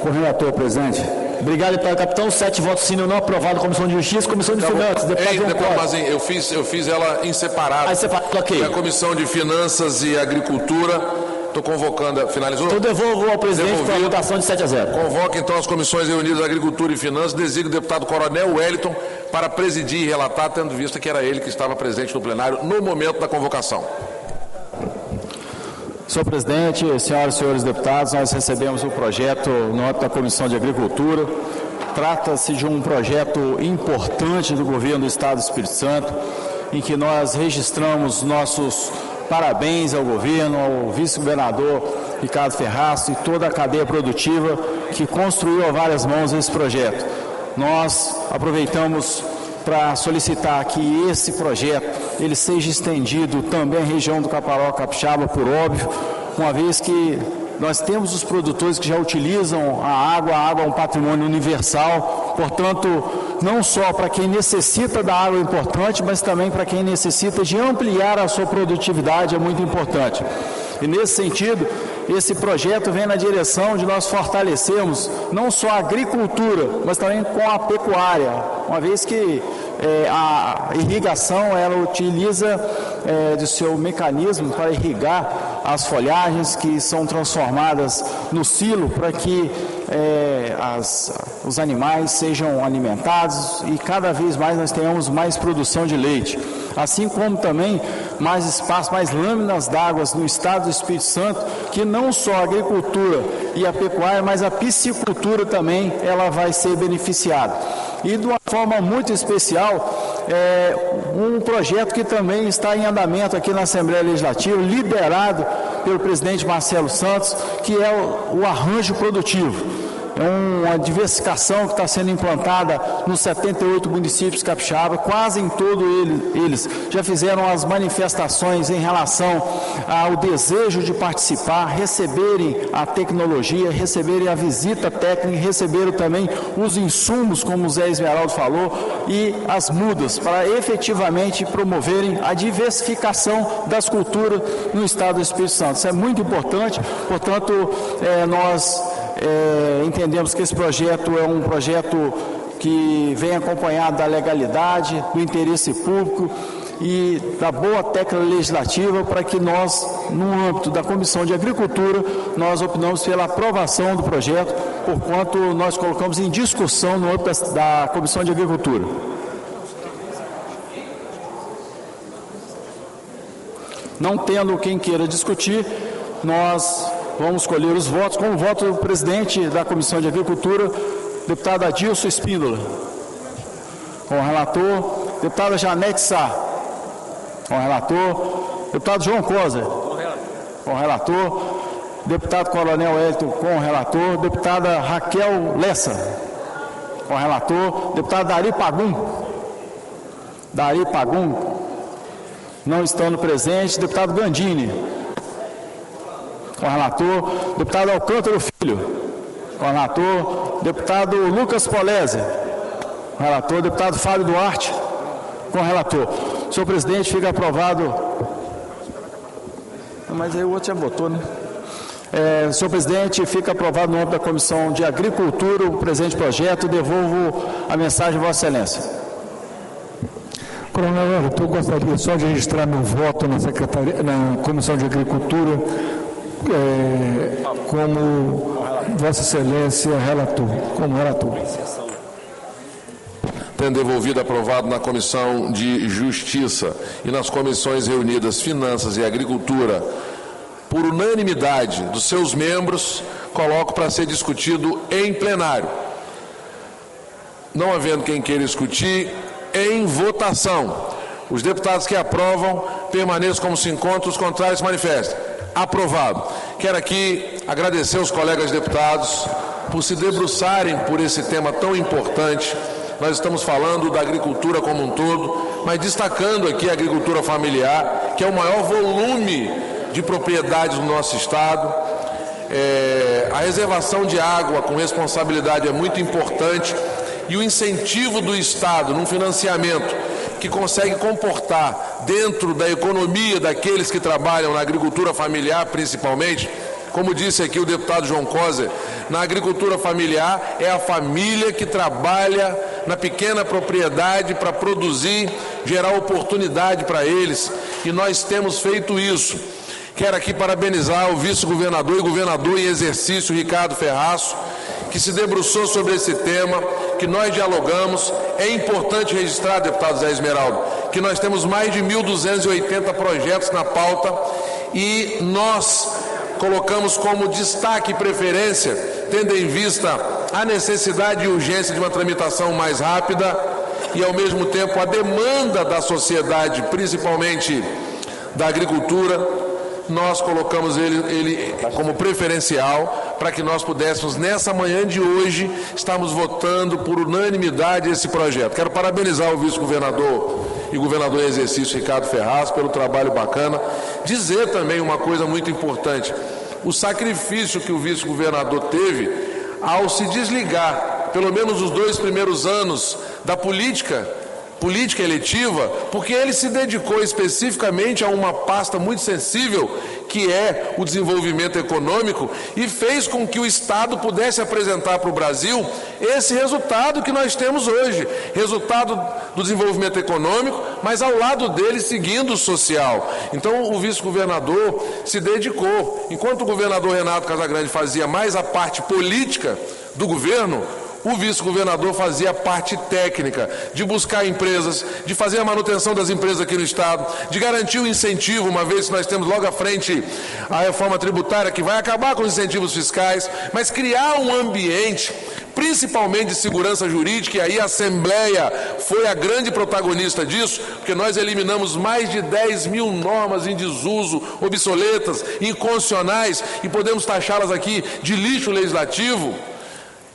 Com o relator, presidente. Obrigado, deputado Capitão. 7 votos sim, não aprovado. Comissão de Justiça, Comissão de Finanças. Deputado Mazinho, eu fiz ela em separado. Ok. A Comissão de Finanças e Agricultura. Estou convocando, finalizou? Então devolvo ao presidente para a votação de 7-0. Convoca então as comissões reunidas de Agricultura e Finanças, designa o deputado Coronel Wellington para presidir e relatar, tendo vista que era ele que estava presente no plenário no momento da convocação. Senhor presidente, senhoras e senhores deputados, nós recebemos o projeto no âmbito da Comissão de Agricultura. Trata-se de um projeto importante do governo do Estado do Espírito Santo, em que nós registramos nossos parabéns ao governo, ao vice-governador Ricardo Ferraz e toda a cadeia produtiva que construiu a várias mãos esse projeto. Nós aproveitamos para solicitar que esse projeto ele seja estendido também à região do Caparaó Capixaba, por óbvio, uma vez que nós temos os produtores que já utilizam a água é um patrimônio universal, portanto, não só para quem necessita da água é importante, mas também para quem necessita de ampliar a sua produtividade é muito importante. E nesse sentido, esse projeto vem na direção de nós fortalecermos não só a agricultura, mas também com a pecuária, uma vez que a irrigação ela utiliza de seu mecanismo para irrigar as folhagens que são transformadas no silo para que os animais sejam alimentados e cada vez mais nós tenhamos mais produção de leite. Assim como também mais espaço, mais lâminas d'água no estado do Espírito Santo, que não só a agricultura e a pecuária, mas a piscicultura também ela vai ser beneficiada. E de uma forma muito especial, um projeto que também está em andamento aqui na Assembleia Legislativa, liderado pelo presidente Marcelo Santos, que é o arranjo produtivo. É uma diversificação que está sendo implantada nos 78 municípios capixaba, quase em todos eles já fizeram as manifestações em relação ao desejo de participar, receberem a tecnologia, receberem a visita técnica, receberam também os insumos, como o Zé Esmeraldo falou, e as mudas, para efetivamente promoverem a diversificação das culturas no estado do Espírito Santo. Isso é muito importante, portanto, nós entendemos que esse projeto é um projeto que vem acompanhado da legalidade, do interesse público e da boa técnica legislativa para que nós, no âmbito da Comissão de Agricultura, nós optamos pela aprovação do projeto, porquanto nós colocamos em discussão no âmbito da Comissão de Agricultura. Não tendo quem queira discutir, nós vamos colher os votos, com o voto do presidente da Comissão de Agricultura, deputado Adilson Espíndola. Com o relator, deputada Janete Sá. Com o relator, deputado João Cosa. Com o relator, deputado Coronel Wellington. Com o relator, deputada Raquel Lessa. Com o relator, deputado Dari Pagum. Dari Pagum. Não estando presente, deputado Gandini. Com o relator, deputado Alcântara Filho. Com o relator, deputado Lucas Polese. Com o relator, deputado Fábio Duarte. Com o relator. Senhor presidente, fica aprovado. Mas aí o outro já votou, né? Senhor presidente, fica aprovado no âmbito da Comissão de Agricultura o presente projeto. Devolvo a mensagem de Vossa Excelência. Coronel, eu gostaria só de registrar meu voto na Comissão de Agricultura como Vossa Excelência relator, como relator. Tendo devolvido aprovado na Comissão de Justiça e nas comissões reunidas Finanças e Agricultura, por unanimidade dos seus membros, coloco para ser discutido em plenário. Não havendo quem queira discutir, em votação. Os deputados que aprovam permaneçam como se encontram, os contrários se manifestem. Aprovado. Quero aqui agradecer aos colegas deputados por se debruçarem por esse tema tão importante. Nós estamos falando da agricultura como um todo, mas destacando aqui a agricultura familiar, que é o maior volume de propriedades no nosso estado. A reservação de água com responsabilidade é muito importante e o incentivo do Estado num financiamento que consegue comportar dentro da economia daqueles que trabalham na agricultura familiar, principalmente, como disse aqui o deputado João Coser, na agricultura familiar é a família que trabalha na pequena propriedade para produzir, gerar oportunidade para eles, e nós temos feito isso. Quero aqui parabenizar o vice-governador e governador em exercício, Ricardo Ferraço, que se debruçou sobre esse tema, que nós dialogamos. É importante registrar, deputado Zé Esmeraldo, que nós temos mais de 1.280 projetos na pauta e nós colocamos como destaque e preferência, tendo em vista a necessidade e urgência de uma tramitação mais rápida e, ao mesmo tempo, a demanda da sociedade, principalmente da agricultura. Nós colocamos ele como preferencial para que nós pudéssemos, nessa manhã de hoje, estarmos votando por unanimidade esse projeto. Quero parabenizar o vice-governador e governador em exercício, Ricardo Ferraço, pelo trabalho bacana. Dizer também uma coisa muito importante: o sacrifício que o vice-governador teve ao se desligar, pelo menos os 2 primeiros anos, da política eletiva, porque ele se dedicou especificamente a uma pasta muito sensível, que é o desenvolvimento econômico, e fez com que o Estado pudesse apresentar para o Brasil esse resultado que nós temos hoje, resultado do desenvolvimento econômico, mas ao lado dele seguindo o social. Então o vice-governador se dedicou, enquanto o governador Renato Casagrande fazia mais a parte política do governo, o vice-governador fazia a parte técnica, de buscar empresas, de fazer a manutenção das empresas aqui no Estado, de garantir o incentivo, uma vez que nós temos logo à frente a reforma tributária, que vai acabar com os incentivos fiscais, mas criar um ambiente, principalmente de segurança jurídica, e aí a Assembleia foi a grande protagonista disso, porque nós eliminamos mais de 10 mil normas em desuso, obsoletas, inconstitucionais, e podemos taxá-las aqui de lixo legislativo.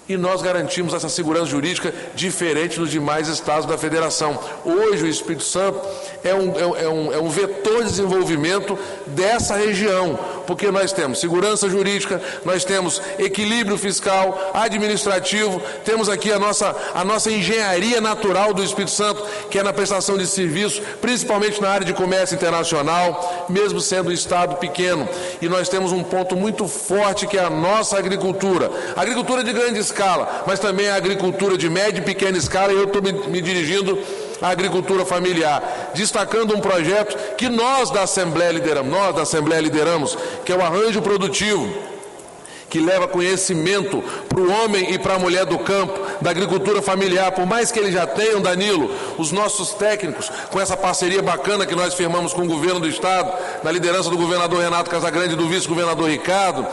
E nós garantimos essa segurança jurídica diferente dos demais estados da federação. Hoje o Espírito Santo é um vetor de desenvolvimento dessa região, porque nós temos segurança jurídica, nós temos equilíbrio fiscal, administrativo, temos aqui a nossa engenharia natural do Espírito Santo, que é na prestação de serviços, principalmente na área de comércio internacional, mesmo sendo um estado pequeno. E nós temos um ponto muito forte, que é a nossa agricultura de grande escala, mas também a agricultura de média e pequena escala, e eu estou me dirigindo à agricultura familiar, destacando um projeto que nós da Assembleia lideramos, que é o Arranjo Produtivo, que leva conhecimento para o homem e para a mulher do campo, da agricultura familiar, por mais que eles já tenham, Danilo, os nossos técnicos, com essa parceria bacana que nós firmamos com o governo do Estado, na liderança do governador Renato Casagrande e do vice-governador Ricardo,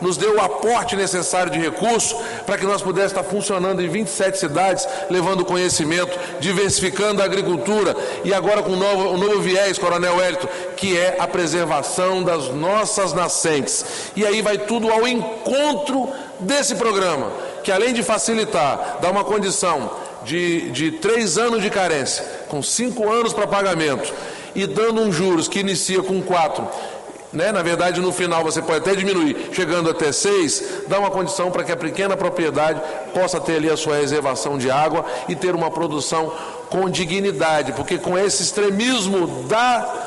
nos deu o aporte necessário de recursos para que nós pudéssemos estar funcionando em 27 cidades, levando conhecimento, diversificando a agricultura, e agora com um novo viés, Coronel Wellington, que é a preservação das nossas nascentes. E aí vai tudo ao encontro desse programa, que além de facilitar, dá uma condição de 3 anos de carência, com 5 anos para pagamento, e dando um juros que inicia com 4, né? Na verdade, no final você pode até diminuir, chegando até 6, dá uma condição para que a pequena propriedade possa ter ali a sua reservação de água e ter uma produção com dignidade, porque com esse extremismo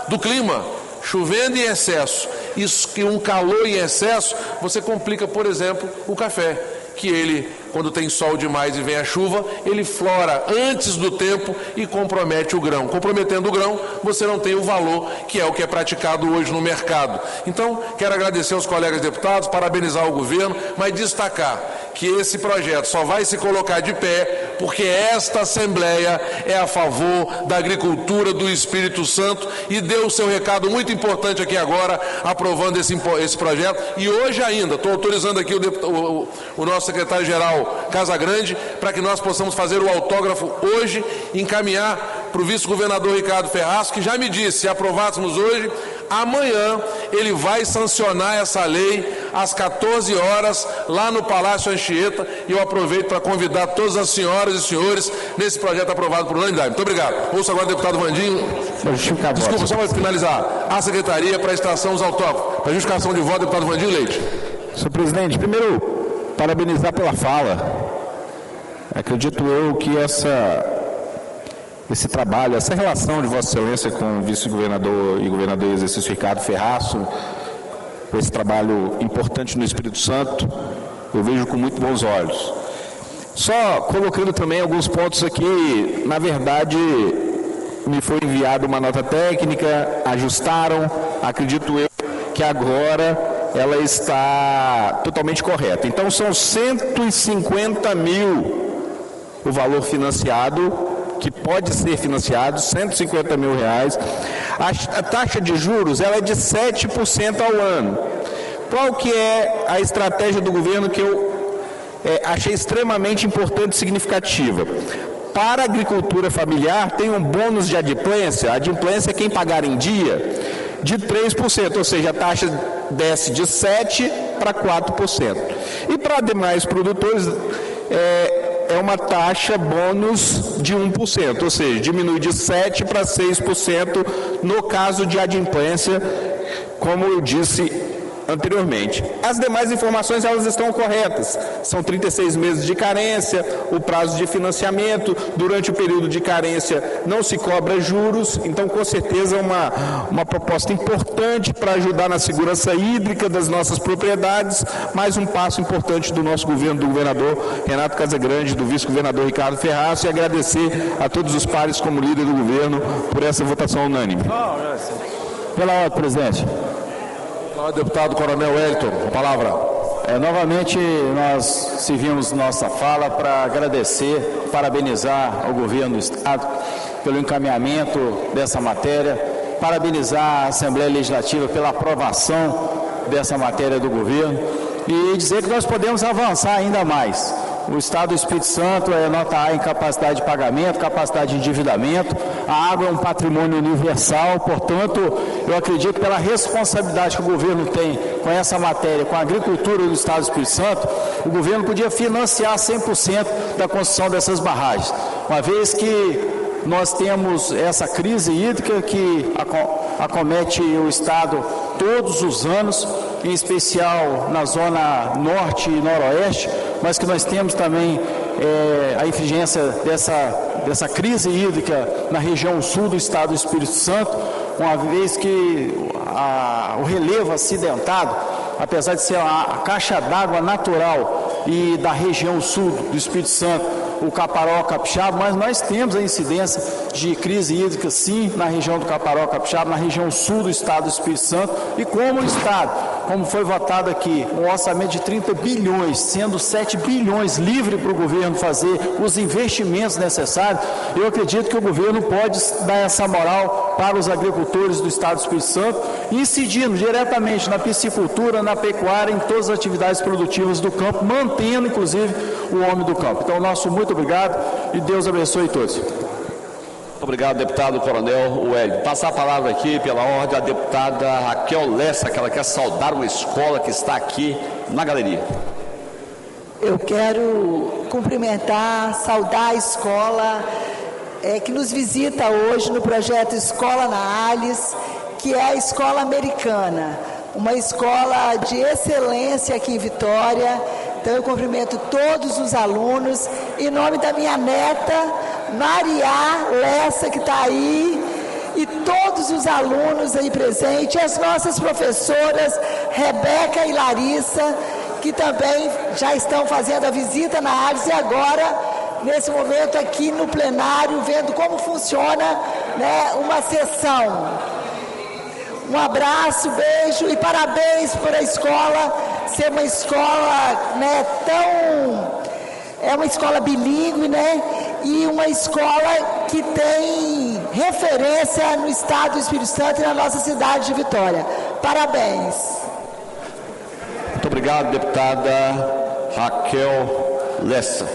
do clima, chovendo em excesso e um calor em excesso, você complica, por exemplo, o café, que ele, quando tem sol demais e vem a chuva, ele flora antes do tempo e compromete o grão. Comprometendo o grão, você não tem o valor, que é o que é praticado hoje no mercado. Então, quero agradecer aos colegas deputados, parabenizar o governo, mas destacar que esse projeto só vai se colocar de pé porque esta Assembleia é a favor da agricultura do Espírito Santo e deu o seu recado muito importante aqui agora, aprovando esse projeto. E hoje ainda, estou autorizando aqui o nosso secretário-geral Casagrande para que nós possamos fazer o autógrafo hoje, encaminhar para o vice-governador Ricardo Ferraz, que já me disse, se aprovássemos hoje, amanhã ele vai sancionar essa lei às 14 horas lá no Palácio Anchieta, e eu aproveito para convidar todas as senhoras e senhores nesse projeto aprovado por unanimidade. Muito obrigado. Ouço agora o deputado Vandinho. Desculpa, só para finalizar. A secretaria para a extração dos autógrafos. Para justificação de voto, deputado Vandinho Leite. Senhor presidente, primeiro, parabenizar pela fala. Acredito eu que esse trabalho, essa relação de Vossa Excelência com o vice-governador e governador em exercício Ricardo Ferraz, esse trabalho importante no Espírito Santo, eu vejo com muito bons olhos. Só colocando também alguns pontos aqui, na verdade, me foi enviada uma nota técnica, ajustaram, acredito eu que agora ela está totalmente correta. Então são 150 mil o valor financiado, que pode ser financiado, 150 mil reais. A taxa de juros ela é de 7% ao ano. Qual que é a estratégia do governo que eu achei extremamente importante e significativa? Para a agricultura familiar tem um bônus de adimplência, a adimplência é quem pagar em dia, de 3%, ou seja, a taxa desce de 7% para 4%. E para demais produtores é uma taxa bônus de 1%, ou seja, diminui de 7% para 6% no caso de adimplência, como eu disse anteriormente. As demais informações elas estão corretas. São 36 meses de carência, o prazo de financiamento, durante o período de carência não se cobra juros, então com certeza é uma proposta importante para ajudar na segurança hídrica das nossas propriedades, mais um passo importante do nosso governo, do governador Renato Casagrande, do vice-governador Ricardo Ferraz, e agradecer a todos os pares como líder do governo por essa votação unânime. Pela ordem, presidente. Deputado Coronel Wellington, a palavra. Novamente, nós servimos nossa fala para agradecer, parabenizar ao governo do Estado pelo encaminhamento dessa matéria, parabenizar a Assembleia Legislativa pela aprovação dessa matéria do governo e dizer que nós podemos avançar ainda mais. O Estado do Espírito Santo é nota A em capacidade de pagamento, capacidade de endividamento. A água é um patrimônio universal, portanto, eu acredito pela responsabilidade que o governo tem com essa matéria, com a agricultura do Estado do Espírito Santo, o governo podia financiar 100% da construção dessas barragens, uma vez que nós temos essa crise hídrica que acomete o Estado todos os anos, em especial na zona norte e noroeste, mas que nós temos também a infligência dessa crise hídrica na região sul do Estado do Espírito Santo, uma vez que o relevo acidentado, apesar de ser a caixa d'água natural e da região sul do Espírito Santo, o Caparó Capixaba, mas nós temos a incidência de crise hídrica sim na região do Caparó Capixaba, na região sul do Estado do Espírito Santo, e como o Estado, como foi votado aqui, um orçamento de 30 bilhões, sendo 7 bilhões livre para o governo fazer os investimentos necessários, eu acredito que o governo pode dar essa moral para os agricultores do Estado do Espírito Santo, incidindo diretamente na piscicultura, na pecuária, em todas as atividades produtivas do campo, mantendo inclusive o homem do campo. Então, nosso muito obrigado e Deus abençoe todos. Obrigado, deputado Coronel Wellington. Passar a palavra aqui, pela ordem, a deputada Raquel Lessa, que ela quer saudar uma escola que está aqui na galeria. Eu quero cumprimentar, saudar a escola que nos visita hoje no projeto Escola na ALIS, que é a escola americana. uma escola de excelência aqui em Vitória. Então eu cumprimento todos os alunos, em nome da minha neta, Maria Lessa, que está aí, e todos os alunos aí presentes, e as nossas professoras, Rebeca e Larissa, que também já estão fazendo a visita na ARES e agora, nesse momento aqui no plenário, vendo como funciona, né, uma sessão. Um abraço, beijo e parabéns por a escola ser uma escola, né, é uma escola bilíngue, né, e uma escola que tem referência no estado do Espírito Santo e na nossa cidade de Vitória. Parabéns. Muito obrigado, deputada Raquel Lessa.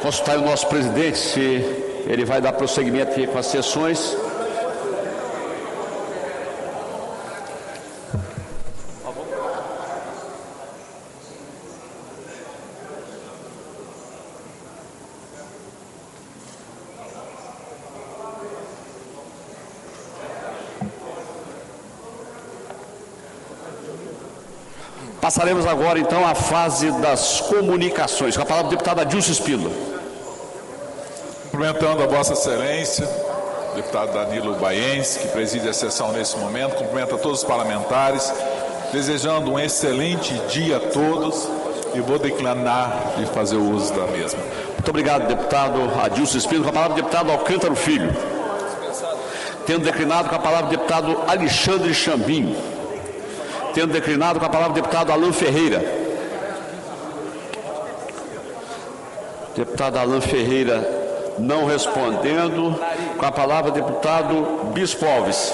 Consultar o nosso presidente se ele vai dar prosseguimento aqui com as sessões. Passaremos agora, então, à fase das comunicações. Com a palavra, o deputado Adilson Spínola. Cumprimentando a Vossa Excelência, o deputado Danilo Baiense, que preside a sessão nesse momento, cumprimento a todos os parlamentares, desejando um excelente dia a todos e vou declinar de fazer o uso da mesma. Muito obrigado, deputado Adilson Spínola. Com a palavra, o deputado Alcântara Filho. Tendo declinado, com a palavra, o deputado Alexandre Chambim. Tendo declinado, com a palavra o deputado Alan Ferreira. Deputado Alan Ferreira não respondendo. Com a palavra o deputado Bispo Alves.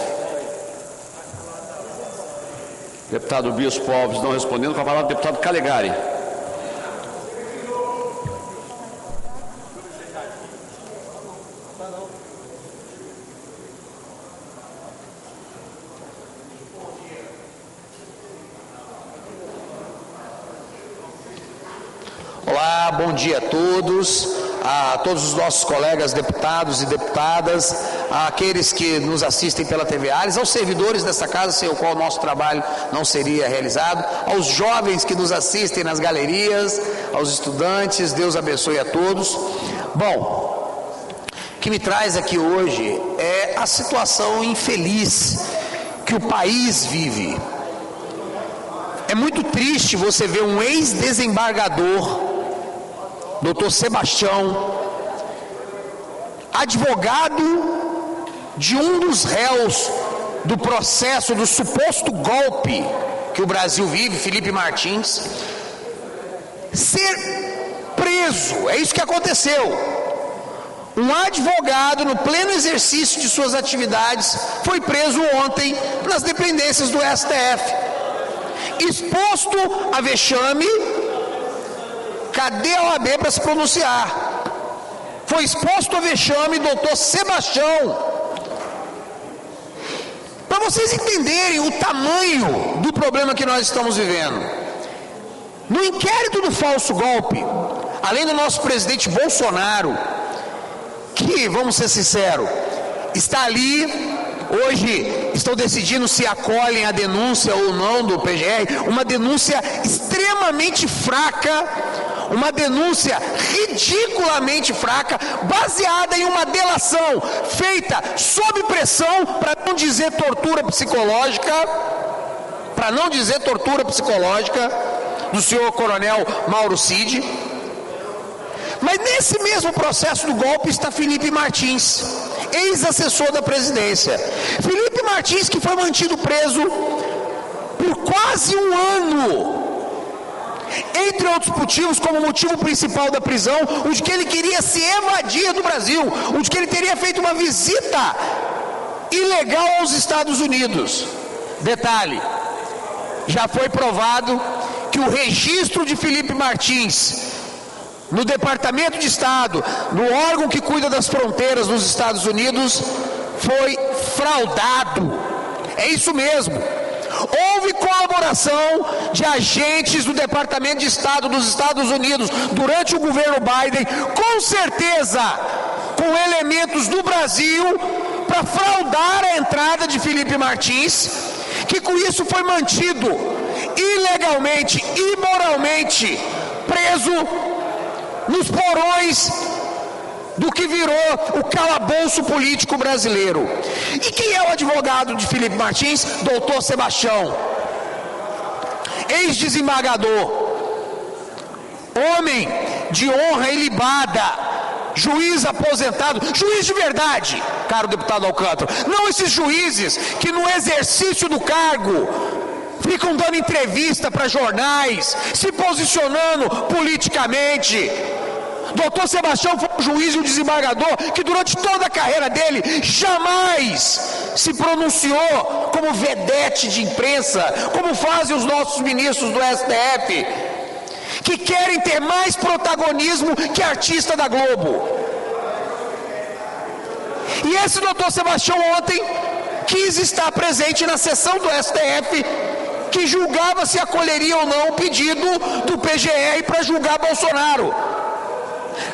Deputado Bispo Alves não respondendo. Com a palavra o deputado Calegari. Olá, bom dia a todos os nossos colegas deputados e deputadas, àqueles que nos assistem pela TV ARES, aos servidores dessa casa, sem o qual o nosso trabalho não seria realizado, aos jovens que nos assistem nas galerias, aos estudantes, Deus abençoe a todos. Bom, o que me traz aqui hoje é a situação infeliz que o país vive. É muito triste você ver um ex-desembargador, Dr. Sebastião, advogado de um dos réus do processo do suposto golpe que o Brasil vive, Felipe Martins, ser preso. É isso que aconteceu. Um advogado, no pleno exercício de suas atividades, foi preso ontem nas dependências do STF, exposto a vexame. Cadê a OAB para se pronunciar? Foi exposto a vexame, doutor Sebastião. Para vocês entenderem o tamanho do problema que nós estamos vivendo. No inquérito do falso golpe, além do nosso presidente Bolsonaro, que, vamos ser sinceros, está ali, hoje estão decidindo se acolhem a denúncia ou não do PGR, uma denúncia extremamente fraca, uma denúncia ridiculamente fraca, baseada em uma delação feita sob pressão, para não dizer tortura psicológica, do senhor coronel Mauro Cid. Mas nesse mesmo processo do golpe está Felipe Martins, ex-assessor da presidência. Felipe Martins, que foi mantido preso por quase um ano, entre outros motivos, como motivo principal da prisão, o de que ele queria se evadir do Brasil, o de que ele teria feito uma visita ilegal aos Estados Unidos. Detalhe, já foi provado que o registro de Felipe Martins no Departamento de Estado, no órgão que cuida das fronteiras nos Estados Unidos, foi fraudado. É isso mesmo. Houve colaboração de agentes do Departamento de Estado dos Estados Unidos durante o governo Biden, com certeza com elementos do Brasil, para fraudar a entrada de Felipe Martins. que com isso foi mantido ilegalmente, imoralmente, preso nos porões do que virou o calabouço político brasileiro. E quem é o advogado de Felipe Martins? Doutor Sebastião, ex-desembargador, homem de honra ilibada, juiz aposentado, juiz de verdade, caro deputado Alcântara, não esses juízes que no exercício do cargo ficam dando entrevista para jornais, se posicionando politicamente. Doutor Sebastião foi um juiz e um desembargador que durante toda a carreira dele jamais se pronunciou como vedete de imprensa, como fazem os nossos ministros do STF, que querem ter mais protagonismo que artista da Globo. E esse doutor Sebastião ontem quis estar presente na sessão do STF que julgava se acolheria ou não o pedido do PGR para julgar Bolsonaro.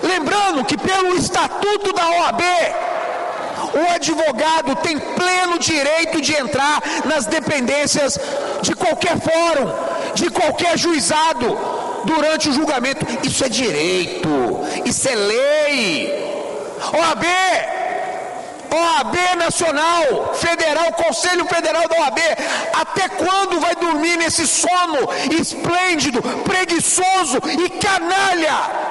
Lembrando que pelo estatuto da OAB, o advogado tem pleno direito de entrar nas dependências de qualquer fórum, de qualquer juizado, durante o julgamento. Isso é direito, isso é lei. OAB Nacional, Federal, Conselho Federal da OAB, até quando vai dormir nesse sono esplêndido, preguiçoso e canalha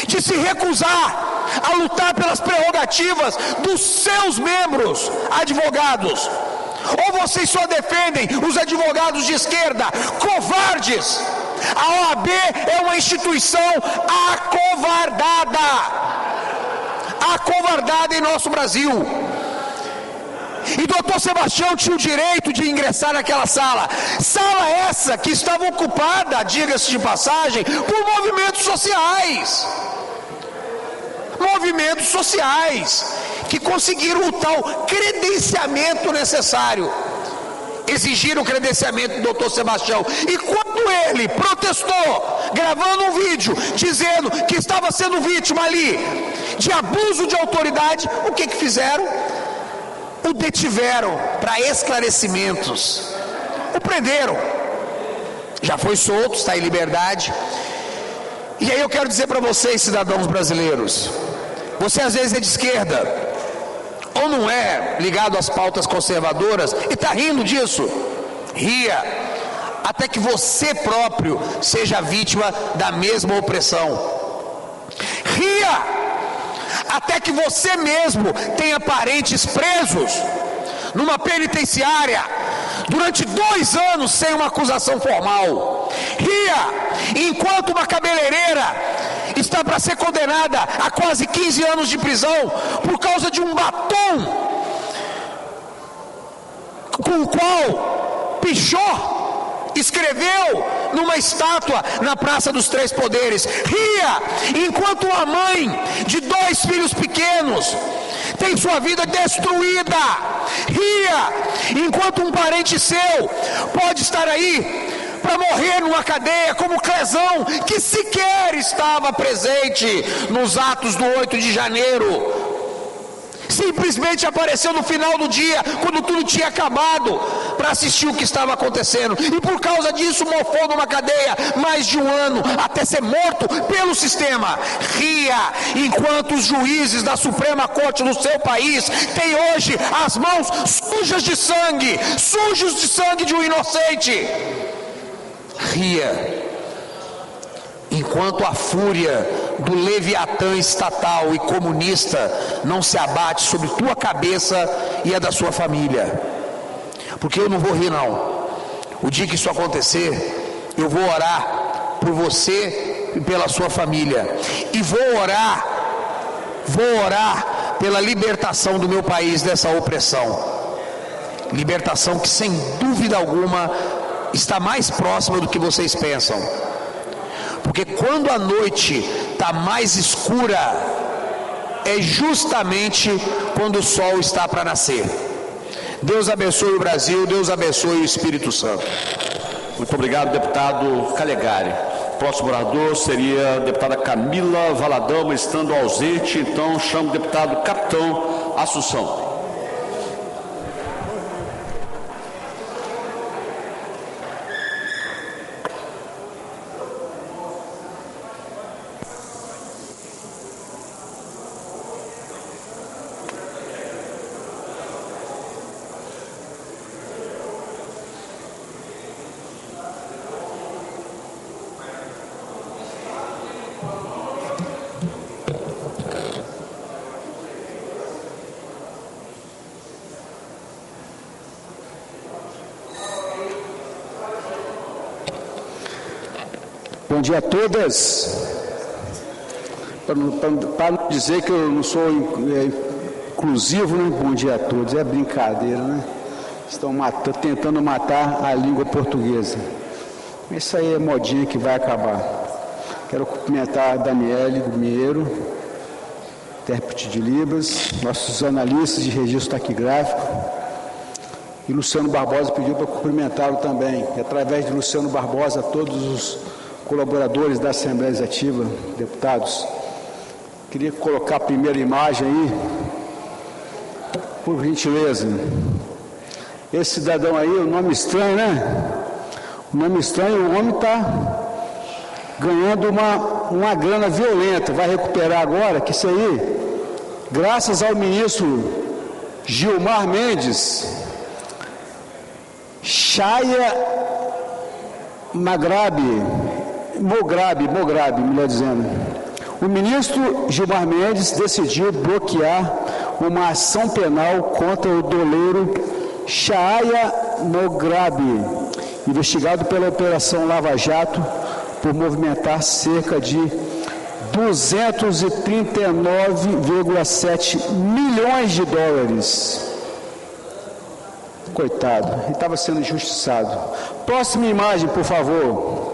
de se recusar a lutar pelas prerrogativas dos seus membros advogados? Ou vocês só defendem os advogados de esquerda, covardes? A OAB é uma instituição acovardada em nosso Brasil. E doutor Sebastião tinha o direito de ingressar naquela sala essa que estava ocupada, diga-se de passagem, por movimentos sociais que conseguiram o tal credenciamento necessário. Exigiram o credenciamento do doutor Sebastião, e quando ele protestou, gravando um vídeo, dizendo que estava sendo vítima ali de abuso de autoridade, o que fizeram? O detiveram para esclarecimentos, o prenderam, já foi solto, está em liberdade. E aí eu quero dizer para vocês, cidadãos brasileiros, você às vezes é de esquerda, ou não é ligado às pautas conservadoras, e está rindo disso, ria, até que você próprio seja vítima da mesma opressão. Ria, até que você mesmo tenha parentes presos numa penitenciária durante 2 anos sem uma acusação formal. Ria, enquanto uma cabeleireira está para ser condenada a quase 15 anos de prisão por causa de um batom com o qual Pichot escreveu numa estátua na Praça dos Três Poderes. Ria, enquanto uma mãe de 2 filhos pequenos tem sua vida destruída. Ria, enquanto um parente seu pode estar aí para morrer numa cadeia, como Clesão, que sequer estava presente nos atos do 8 de janeiro. Simplesmente apareceu no final do dia, quando tudo tinha acabado, para assistir o que estava acontecendo. E por causa disso mofou numa cadeia mais de 1 ano, até ser morto pelo sistema. Ria, enquanto os juízes da Suprema Corte do seu país têm hoje as mãos sujas de sangue, sujos de sangue de um inocente. Ria, enquanto a fúria do leviatã estatal e comunista não se abate sobre tua cabeça e a da sua família. Porque eu não vou rir não. O dia que isso acontecer, eu vou orar por você e pela sua família. E vou orar pela libertação do meu país dessa opressão. Libertação que sem dúvida alguma está mais próxima do que vocês pensam. Porque quando a noite está mais escura, é justamente quando o sol está para nascer. Deus abençoe o Brasil, Deus abençoe o Espírito Santo. Muito obrigado, deputado Calegari. Próximo orador seria a deputada Camila Valadão, estando ausente, então chamo o deputado Capitão Assunção. Bom dia a todas. Para não dizer que eu não sou inclusivo, né? Bom dia a todos. É brincadeira, né? Estão tentando matar a língua portuguesa. Isso aí é modinha que vai acabar. Quero cumprimentar a Daniele do Mineiro, intérprete de Libras, nossos analistas de registro taquigráfico. E Luciano Barbosa pediu para cumprimentá-lo também. E, através de Luciano Barbosa, todos os colaboradores da Assembleia Legislativa, deputados. Queria colocar a primeira imagem aí, por gentileza. Esse cidadão aí, o nome estranho, né? O nome estranho, o homem está ganhando uma grana violenta. Vai recuperar agora, que isso aí, graças ao ministro Gilmar Mendes, Mograbi, melhor dizendo. O ministro Gilmar Mendes decidiu bloquear uma ação penal contra o doleiro Shaya Mograbi, investigado pela Operação Lava Jato por movimentar cerca de 239,7 milhões de dólares. Coitado, ele estava sendo injustiçado. Próxima imagem, por favor.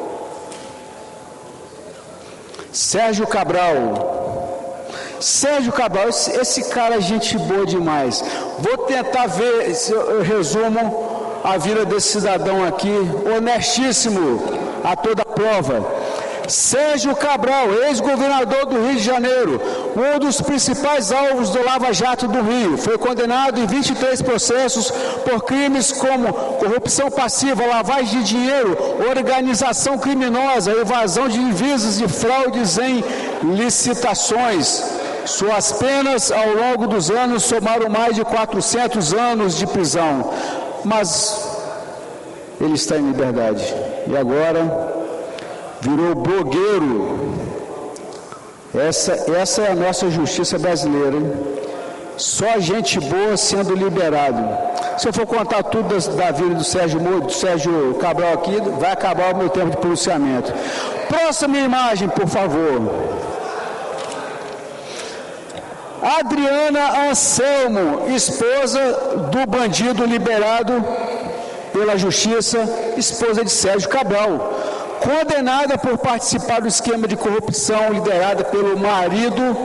Sérgio Cabral. Sérgio Cabral, esse cara é gente boa demais. Vou tentar ver se eu resumo a vida desse cidadão aqui, honestíssimo a toda prova. Sérgio Cabral, ex-governador do Rio de Janeiro, um dos principais alvos do Lava Jato do Rio, foi condenado em 23 processos por crimes como corrupção passiva, lavagem de dinheiro, organização criminosa, evasão de divisas e fraudes em licitações. Suas penas ao longo dos anos somaram mais de 400 anos de prisão, mas ele está em liberdade e agora virou blogueiro. Essa é a nossa justiça brasileira, hein? Só gente boa sendo liberado. Se eu for contar tudo da vida do Sérgio Cabral aqui, vai acabar o meu tempo de pronunciamento. Próxima imagem, por favor. Adriana Anselmo, esposa do bandido liberado pela justiça, esposa de Sérgio Cabral, condenada por participar do esquema de corrupção liderada pelo marido,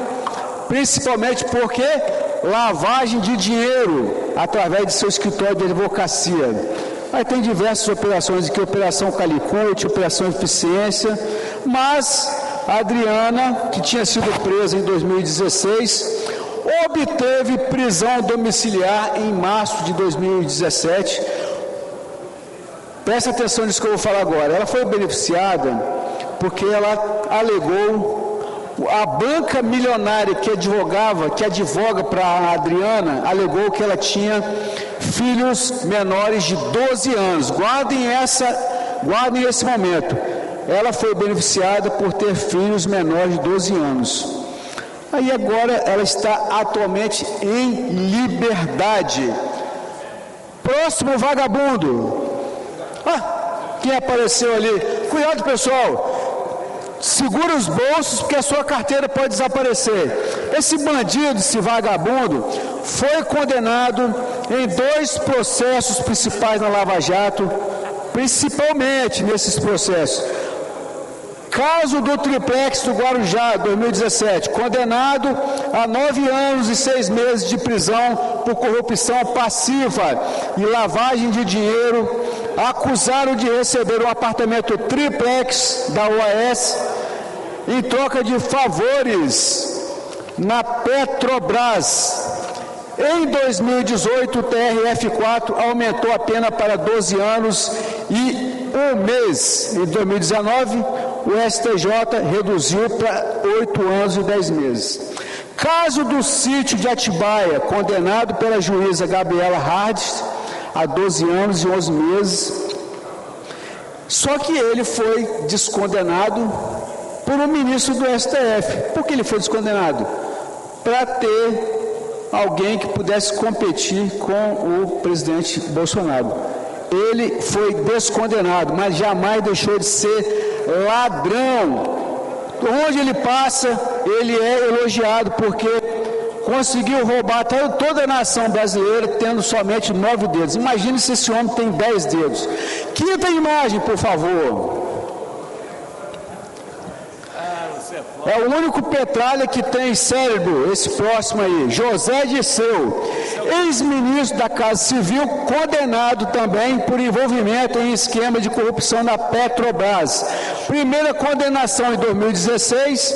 principalmente porque lavagem de dinheiro através de seu escritório de advocacia. Aí tem diversas operações aqui, Operação Calicute, Operação Eficiência, mas a Adriana, que tinha sido presa em 2016, obteve prisão domiciliar em março de 2017. Presta atenção nisso que eu vou falar agora. Ela foi beneficiada porque ela alegou, a banca milionária que advoga para a Adriana, alegou que ela tinha filhos menores de 12 anos. Guardem esse momento. Ela foi beneficiada por ter filhos menores de 12 anos. Aí agora ela está atualmente em liberdade. Próximo vagabundo. Quem apareceu ali? Cuidado, pessoal. Segura os bolsos, porque a sua carteira pode desaparecer. Esse bandido, esse vagabundo, foi condenado em 2 processos principais na Lava Jato, principalmente nesses processos. Caso do Triplex do Guarujá, 2017, condenado a 9 anos e 6 meses de prisão por corrupção passiva e lavagem de dinheiro, acusaram de receber um apartamento triplex da OAS em troca de favores na Petrobras. Em 2018, o TRF4 aumentou a pena para 12 anos e 1 mês. Em 2019, o STJ reduziu para 8 anos e 10 meses. Caso do sítio de Atibaia, condenado pela juíza Gabriela Hardes a 12 anos e 11 meses. Só que ele foi descondenado por um ministro do STF. Por que ele foi descondenado? Para ter alguém que pudesse competir com o presidente Bolsonaro. Ele foi descondenado, mas jamais deixou de ser ladrão. Onde ele passa, ele é elogiado, porque conseguiu roubar toda a nação brasileira tendo somente 9 dedos. Imagine se esse homem tem 10 dedos. Quinta imagem, por favor. É o único Petralha que tem cérebro, esse próximo aí, José Dirceu, ex-ministro da Casa Civil, condenado também por envolvimento em esquema de corrupção na Petrobras. Primeira condenação em 2016,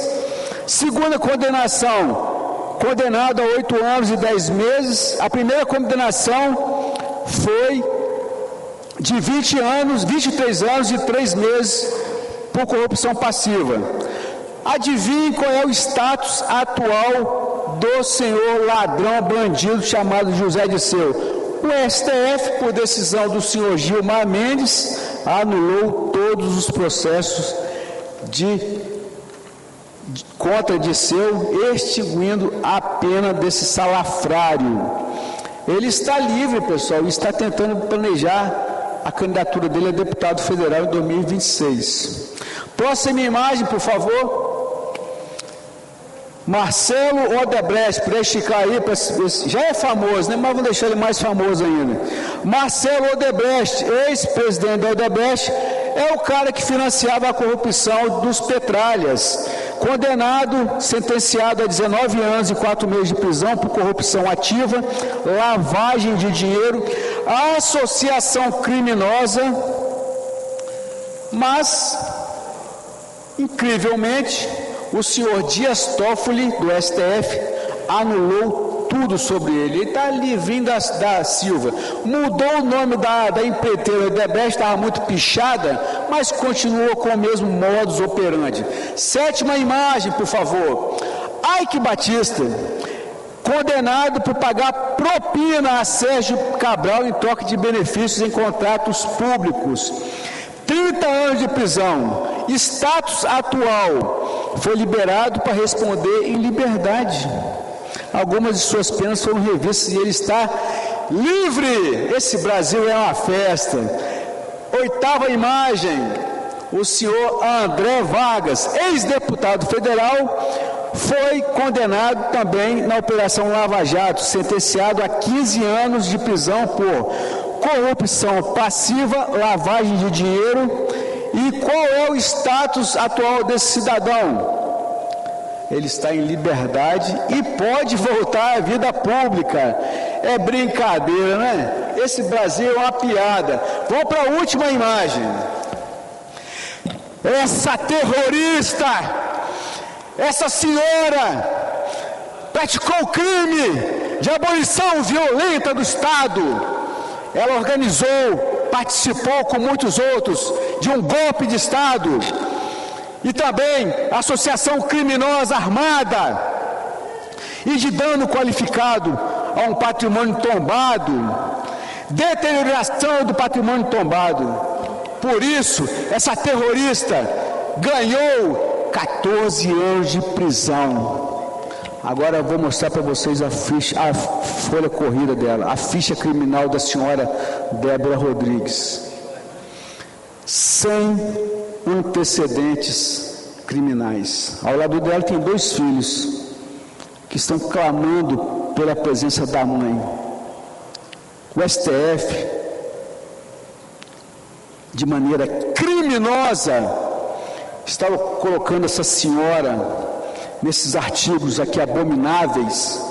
segunda condenação, condenado a 8 anos e 10 meses. A primeira condenação foi de 23 anos e 3 meses por corrupção passiva. Adivinhe qual é o status atual do senhor ladrão bandido chamado José Dirceu? O STF, por decisão do senhor Gilmar Mendes, anulou todos os processos contra Dirceu, extinguindo a pena desse salafrário. Ele está livre, pessoal, e está tentando planejar a candidatura dele a deputado federal em 2026. Próxima imagem, por favor. Marcelo Odebrecht, para esticar aí, já é famoso, né? Mas vamos deixar ele mais famoso ainda. Marcelo Odebrecht, ex-presidente da Odebrecht, é o cara que financiava a corrupção dos Petralhas, condenado, sentenciado a 19 anos e 4 meses de prisão por corrupção ativa, lavagem de dinheiro, associação criminosa, mas, incrivelmente, o senhor Dias Toffoli, do STF, anulou tudo sobre ele. Ele está livrinho da Silva. Mudou o nome da empreiteira Odebrecht, estava muito pichada, mas continuou com o mesmo modus operandi. Sétima imagem, por favor. Ike Batista, condenado por pagar propina a Sérgio Cabral em troca de benefícios em contratos públicos. 30 anos de prisão. Status atual, foi liberado para responder em liberdade. Algumas de suas penas foram revistas e ele está livre. Esse Brasil é uma festa. Oitava imagem, o senhor André Vargas, ex-deputado federal, foi condenado também na Operação Lava Jato, sentenciado a 15 anos de prisão por corrupção passiva, lavagem de dinheiro. E qual é o status atual desse cidadão? Ele está em liberdade e pode voltar à vida pública. É brincadeira, né? Esse Brasil é uma piada. Vamos para a última imagem. Essa terrorista, essa senhora, praticou o crime de abolição violenta do Estado. Ela organizou, participou com muitos outros de um golpe de Estado e também associação criminosa armada e de dano qualificado a um patrimônio tombado, deterioração do patrimônio tombado. Por isso, essa terrorista ganhou 14 anos de prisão. Agora eu vou mostrar para vocês a folha corrida dela, a ficha criminal da senhora Débora Rodrigues. Sem antecedentes criminais. Ao lado dela tem 2 filhos que estão clamando pela presença da mãe. O STF, de maneira criminosa, estava colocando essa senhora nesses artigos aqui abomináveis,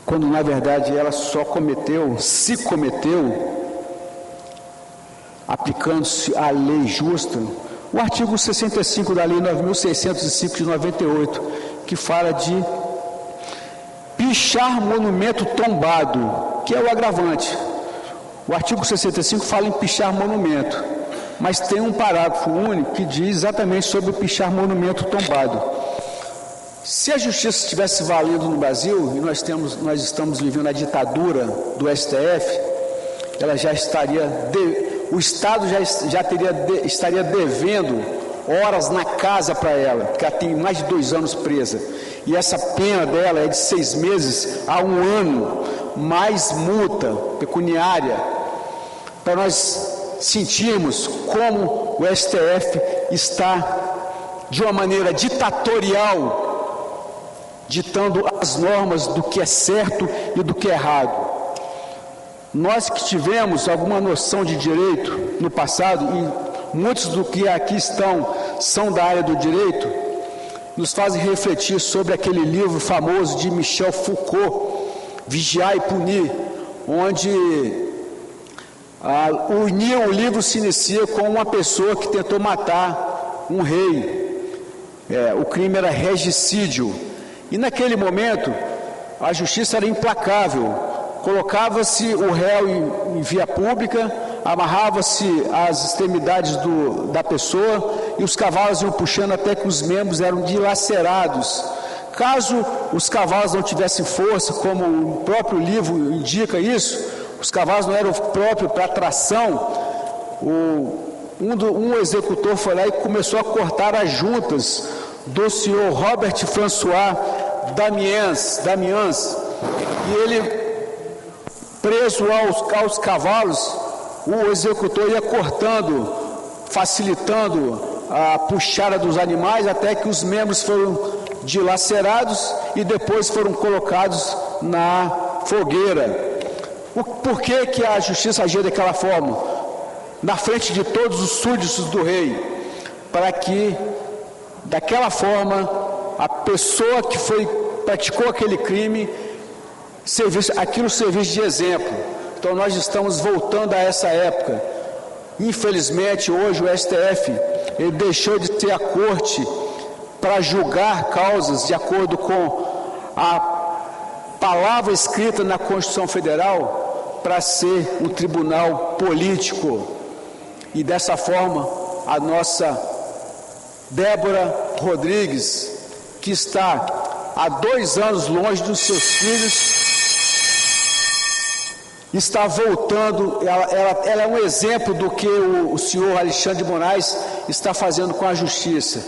quando na verdade ela só se cometeu, aplicando-se a lei justa, o artigo 65 da lei 9.605 de 98, que fala de pichar monumento tombado, que é o agravante. O artigo 65 fala em pichar monumento, mas tem um parágrafo único que diz exatamente sobre o pichar monumento tombado. Se a justiça estivesse valendo no Brasil, e nós estamos vivendo a ditadura do STF, ela já estaria, o Estado estaria devendo horas na casa para ela, porque ela tem mais de 2 anos presa, e essa pena dela é de 6 meses a 1 ano, mais multa pecuniária, para nós sentirmos como o STF está, de uma maneira ditatorial, ditando as normas do que é certo e do que é errado. Nós que tivemos alguma noção de direito no passado, e muitos do que aqui estão são da área do direito, nos fazem refletir sobre aquele livro famoso de Michel Foucault, Vigiar e Punir, onde o livro se inicia com uma pessoa que tentou matar um rei. O crime era regicídio. E naquele momento, a justiça era implacável. Colocava-se o réu em via pública, amarrava-se as extremidades da pessoa e os cavalos iam puxando até que os membros eram dilacerados. Caso os cavalos não tivessem força, como o próprio livro indica isso, os cavalos não eram próprios para tração, um executor foi lá e começou a cortar as juntas do senhor Robert François Damiens, e ele, preso aos cavalos, o executor ia cortando, facilitando a puxada dos animais, até que os membros foram dilacerados e depois foram colocados na fogueira. Por que a justiça agia daquela forma? Na frente de todos os súditos do rei, para que, daquela forma, a pessoa que praticou aquele crime, aquilo servisse de exemplo. Então nós estamos voltando a essa época. Infelizmente, hoje o STF, ele deixou de ser a corte para julgar causas de acordo com a palavra escrita na Constituição Federal, para ser um tribunal político. E dessa forma, a nossa Débora Rodrigues, que está há 2 anos longe dos seus filhos, está voltando. Ela é um exemplo do que o senhor Alexandre de Moraes está fazendo com a justiça.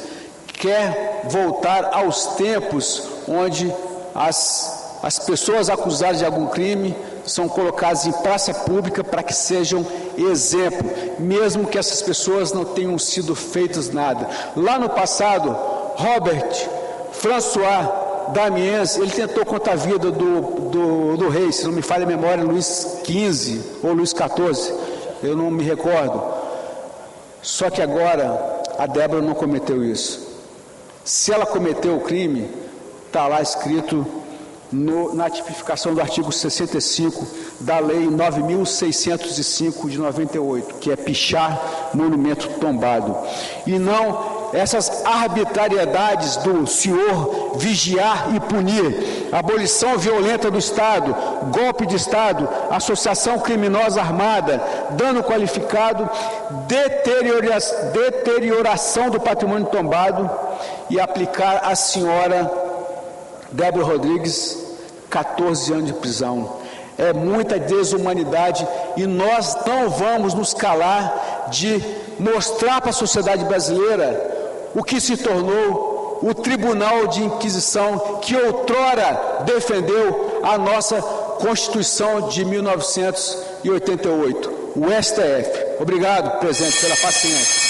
Quer voltar aos tempos onde as pessoas acusadas de algum crime são colocadas em praça pública para que sejam exemplo, mesmo que essas pessoas não tenham sido feitas nada. Lá no passado, Robert François Damiens, ele tentou contra a vida do rei, se não me falha a memória, Luís XV ou Luís XIV, eu não me recordo. Só que agora a Débora não cometeu isso. Se ela cometeu o crime, está lá escrito na tipificação do artigo 65 da Lei 9.605 de 98, que é pichar monumento tombado. E não essas arbitrariedades do senhor vigiar e punir, abolição violenta do Estado, golpe de Estado, associação criminosa armada, dano qualificado, deterioração do patrimônio tombado, e aplicar à senhora Débora Rodrigues 14 anos de prisão. É muita desumanidade e nós não vamos nos calar de mostrar para a sociedade brasileira o que se tornou o Tribunal de Inquisição que outrora defendeu a nossa Constituição de 1988, o STF. Obrigado, presidente, pela paciência.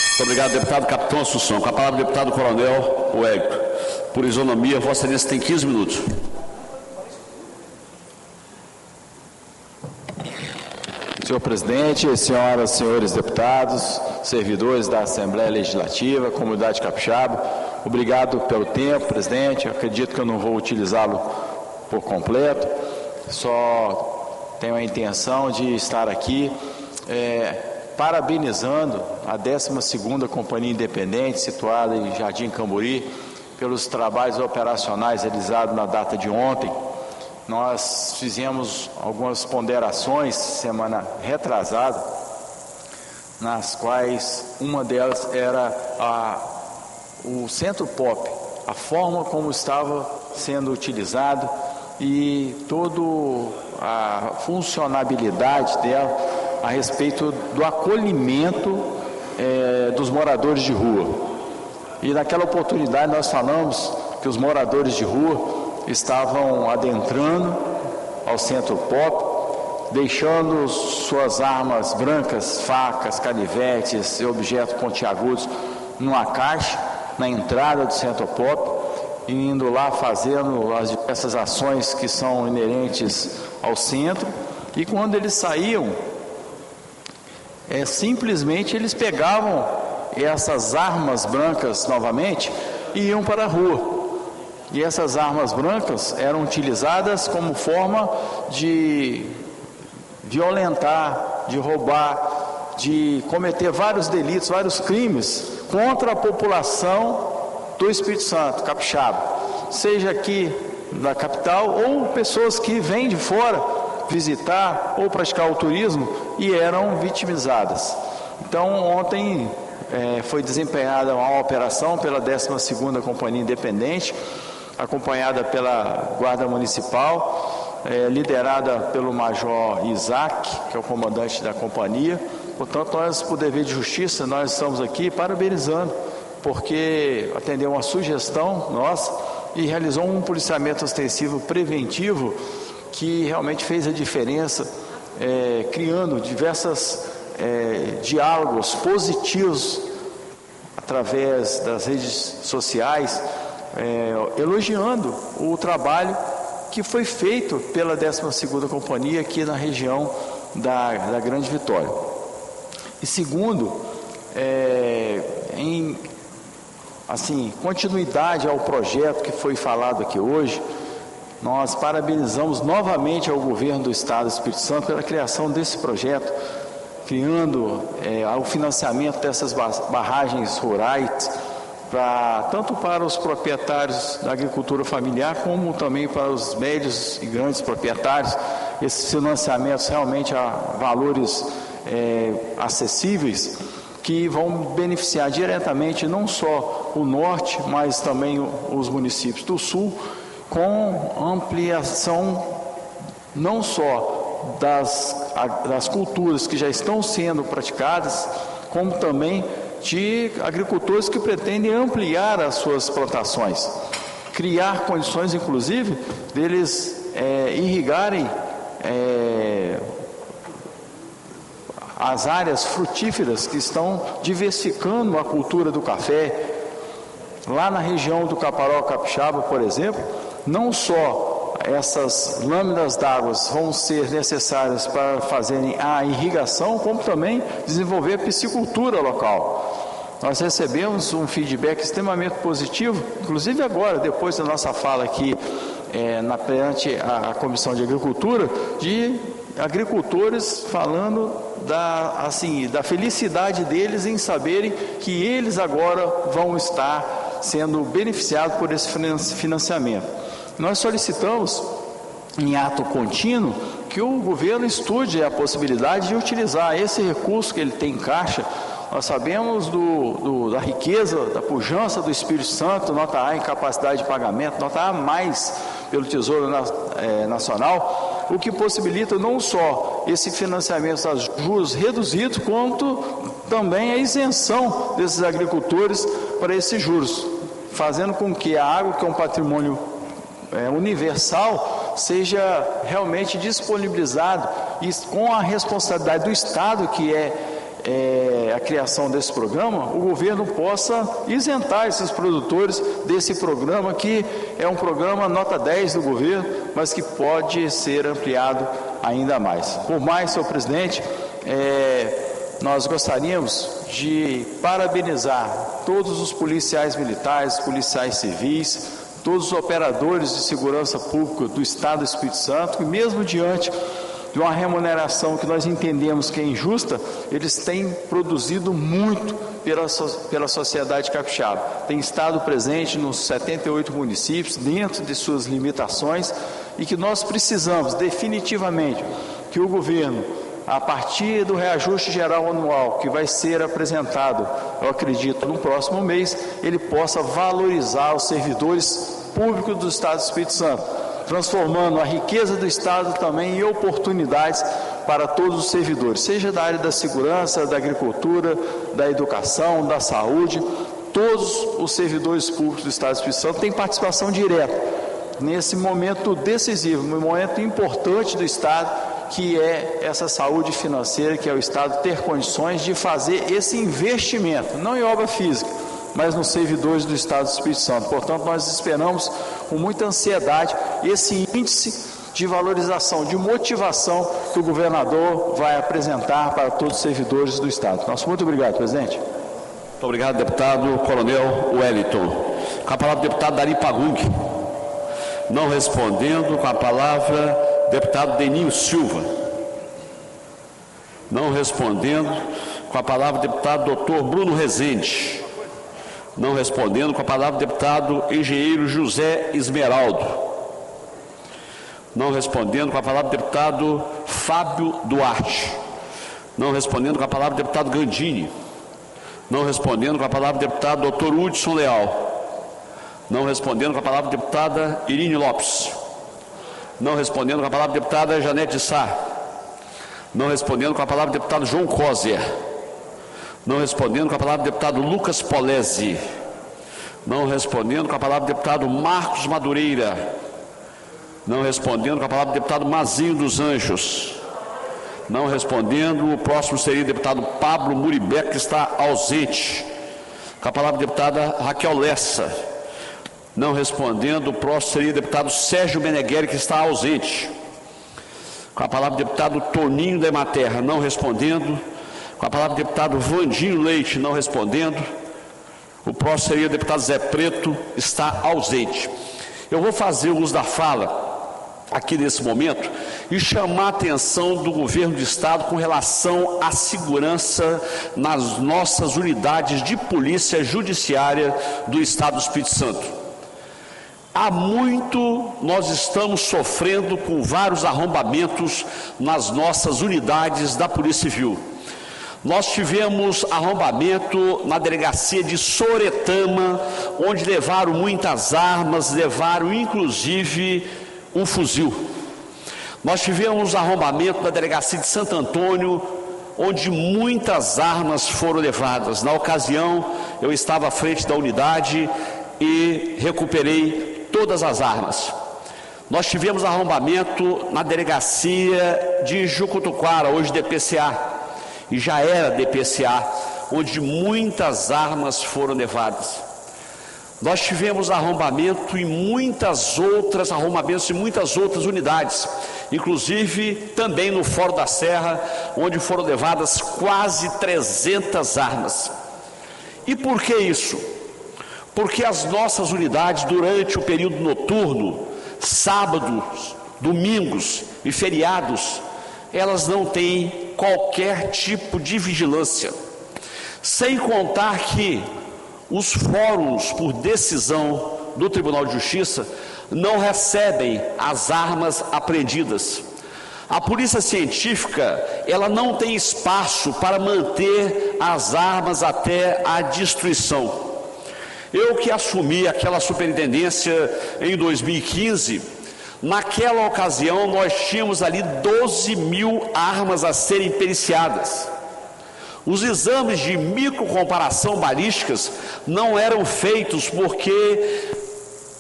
Muito obrigado, deputado Capitão Assunção. Com a palavra, o deputado Coronel Wellington. Por isonomia, Vossa Excelência tem 15 minutos. Senhor presidente, senhoras e senhores deputados, servidores da Assembleia Legislativa, comunidade capixaba, obrigado pelo tempo, presidente. Eu acredito que eu não vou utilizá-lo por completo, só tenho a intenção de estar aqui parabenizando a 12ª Companhia Independente, situada em Jardim Camburi, pelos trabalhos operacionais realizados na data de ontem. Nós fizemos algumas ponderações semana retrasada, nas quais uma delas era o Centro Pop, a forma como estava sendo utilizado e toda a funcionabilidade dela a respeito do acolhimento dos moradores de rua. E naquela oportunidade nós falamos que os moradores de rua estavam adentrando ao Centro Pop deixando suas armas brancas, facas, canivetes e objetos pontiagudos numa caixa, na entrada do Centro Pop, e indo lá fazendo as diversas ações que são inerentes ao centro. E quando eles saíam, simplesmente eles pegavam essas armas brancas novamente e iam para a rua. E essas armas brancas eram utilizadas como forma de violentar, de roubar, de cometer vários delitos, vários crimes contra a população do Espírito Santo, capixaba, seja aqui na capital ou pessoas que vêm de fora visitar ou praticar o turismo e eram vitimizadas. Então, ontem foi desempenhada uma operação pela 12ª Companhia Independente, acompanhada pela Guarda Municipal, liderada pelo Major Isaac, que é o comandante da companhia. Portanto, nós, por dever de justiça, nós estamos aqui parabenizando, porque atendeu uma sugestão nossa e realizou um policiamento ostensivo preventivo que realmente fez a diferença, criando diversos diálogos positivos através das redes sociais, elogiando o trabalho que foi feito pela 12ª Companhia aqui na região da Grande Vitória. E segundo, em continuidade ao projeto que foi falado aqui hoje, nós parabenizamos novamente ao governo do Estado do Espírito Santo pela criação desse projeto, criando o financiamento dessas barragens rurais, tanto para os proprietários da agricultura familiar, como também para os médios e grandes proprietários. Esses financiamentos realmente a valores acessíveis, que vão beneficiar diretamente não só o norte, mas também os municípios do sul, com ampliação não só das culturas que já estão sendo praticadas, como também de agricultores que pretendem ampliar as suas plantações, criar condições, inclusive, deles irrigarem as áreas frutíferas que estão diversificando a cultura do café. Lá na região do Caparó Capixaba, por exemplo, não só essas lâminas d'água vão ser necessárias para fazerem a irrigação, como também desenvolver a piscicultura local. Nós recebemos um feedback extremamente positivo, inclusive agora, depois da nossa fala aqui perante a Comissão de Agricultura, de agricultores falando da felicidade deles em saberem que eles agora vão estar sendo beneficiados por esse financiamento. Nós solicitamos, em ato contínuo, que o governo estude a possibilidade de utilizar esse recurso que ele tem em caixa. Nós sabemos da riqueza, da pujança do Espírito Santo, nota A em capacidade de pagamento, nota A mais pelo Tesouro Nacional, o que possibilita não só esse financiamento a juros reduzidos, quanto também a isenção desses agricultores para esses juros, fazendo com que a água, que é um patrimônio universal, seja realmente disponibilizado, e com a responsabilidade do Estado, que a criação desse programa, o governo possa isentar esses produtores desse programa, que é um programa nota 10 do governo, mas que pode ser ampliado ainda mais. Por mais, senhor presidente, nós gostaríamos de parabenizar todos os policiais militares, policiais civis, todos os operadores de segurança pública do Estado do Espírito Santo, que mesmo diante de uma remuneração que nós entendemos que é injusta, eles têm produzido muito pela sociedade capixaba. Tem estado presente nos 78 municípios, dentro de suas limitações, e que nós precisamos definitivamente que o governo, a partir do reajuste geral anual que vai ser apresentado, eu acredito, no próximo mês, ele possa valorizar os servidores públicos do Estado do Espírito Santo, transformando a riqueza do Estado também em oportunidades para todos os servidores, seja da área da segurança, da agricultura, da educação, da saúde. Todos os servidores públicos do Estado do Espírito Santo têm participação direta nesse momento decisivo, um momento importante do Estado, que é essa saúde financeira, que é o Estado ter condições de fazer esse investimento, não em obra física, mas nos servidores do Estado do Espírito Santo. Portanto, nós esperamos com muita ansiedade esse índice de valorização, de motivação que o governador vai apresentar para todos os servidores do Estado. Nosso muito obrigado, presidente. Muito obrigado, deputado Coronel Wellington. Com a palavra, deputado Dari Pagung. Não respondendo, com a palavra, deputado Deninho Silva. Não respondendo, com a palavra, deputado doutor Bruno Rezende. Não respondendo, com a palavra, deputado engenheiro José Esmeraldo. Não respondendo, com a palavra, deputado Fábio Duarte. Não respondendo, com a palavra, deputado Gandini. Não respondendo, com a palavra, deputado doutor Hudson Leal. Não respondendo, com a palavra, deputada Irine Lopes. Não respondendo, com a palavra, deputada Janete de Sá. Não respondendo, com a palavra, deputado João Coser. Não respondendo, com a palavra, deputado Lucas Polesi. Não respondendo, com a palavra, deputado Marcos Madureira. Não respondendo, com a palavra, deputado Mazinho dos Anjos. Não respondendo, o próximo seria o deputado Pablo Muribeck, que está ausente. Com a palavra, deputada Raquel Lessa. Não respondendo, o próximo seria o deputado Sérgio Meneghelli, que está ausente. Com a palavra, deputado Toninho da Ematerra. Não respondendo. Com a palavra, deputado Vandinho Leite. Não respondendo. O próximo seria o deputado Zé Preto, está ausente. Eu vou fazer o uso da fala aqui nesse momento e chamar a atenção do governo do Estado com relação à segurança nas nossas unidades de polícia judiciária do Estado do Espírito Santo. Há muito nós estamos sofrendo com vários arrombamentos nas nossas unidades da Polícia Civil. Nós tivemos arrombamento na delegacia de Soretama, onde levaram muitas armas, levaram inclusive um fuzil. Nós tivemos arrombamento na delegacia de Santo Antônio, onde muitas armas foram levadas. Na ocasião, eu estava à frente da unidade e recuperei todas as armas. Nós tivemos arrombamento na delegacia de Jucutuquara, hoje DPCA, e já era DPCA, onde muitas armas foram levadas. Nós tivemos arrombamentos em muitas outras unidades, inclusive também no Fórum da Serra, onde foram levadas quase 300 armas. E por que isso? Porque as nossas unidades, durante o período noturno, sábados, domingos e feriados, elas não têm qualquer tipo de vigilância. Sem contar que os fóruns, por decisão do Tribunal de Justiça, não recebem as armas apreendidas. A polícia científica, ela não tem espaço para manter as armas até a destruição. Eu que assumi aquela superintendência em 2015, naquela ocasião nós tínhamos ali 12 mil armas a serem periciadas. Os exames de microcomparação balísticas não eram feitos porque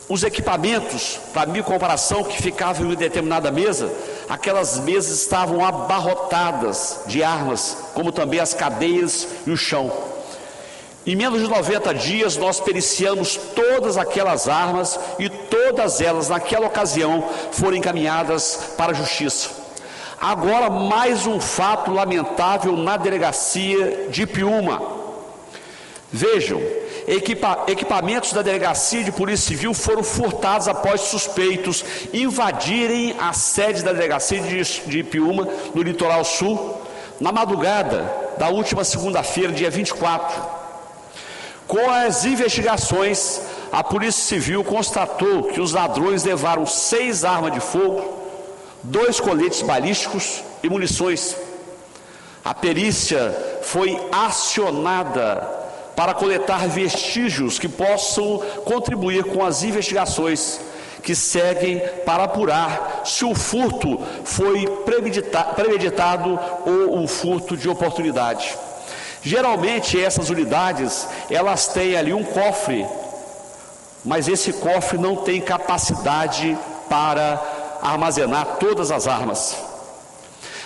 os equipamentos para microcomparação que ficavam em determinada mesa, aquelas mesas estavam abarrotadas de armas, como também as cadeias e o chão. Em menos de 90 dias, nós periciamos todas aquelas armas e todas elas, naquela ocasião, foram encaminhadas para a Justiça. Agora, mais um fato lamentável na delegacia de Piúma. Vejam, equipamentos da delegacia de Polícia Civil foram furtados após suspeitos invadirem a sede da delegacia de Piúma, no litoral sul, na madrugada da última segunda-feira, dia 24. Com as investigações, a Polícia Civil constatou que os ladrões levaram 6 armas de fogo, 2 coletes balísticos e munições. A perícia foi acionada para coletar vestígios que possam contribuir com as investigações que seguem para apurar se o furto foi premeditado ou um furto de oportunidade. Geralmente essas unidades, elas têm ali um cofre, mas esse cofre não tem capacidade para armazenar todas as armas.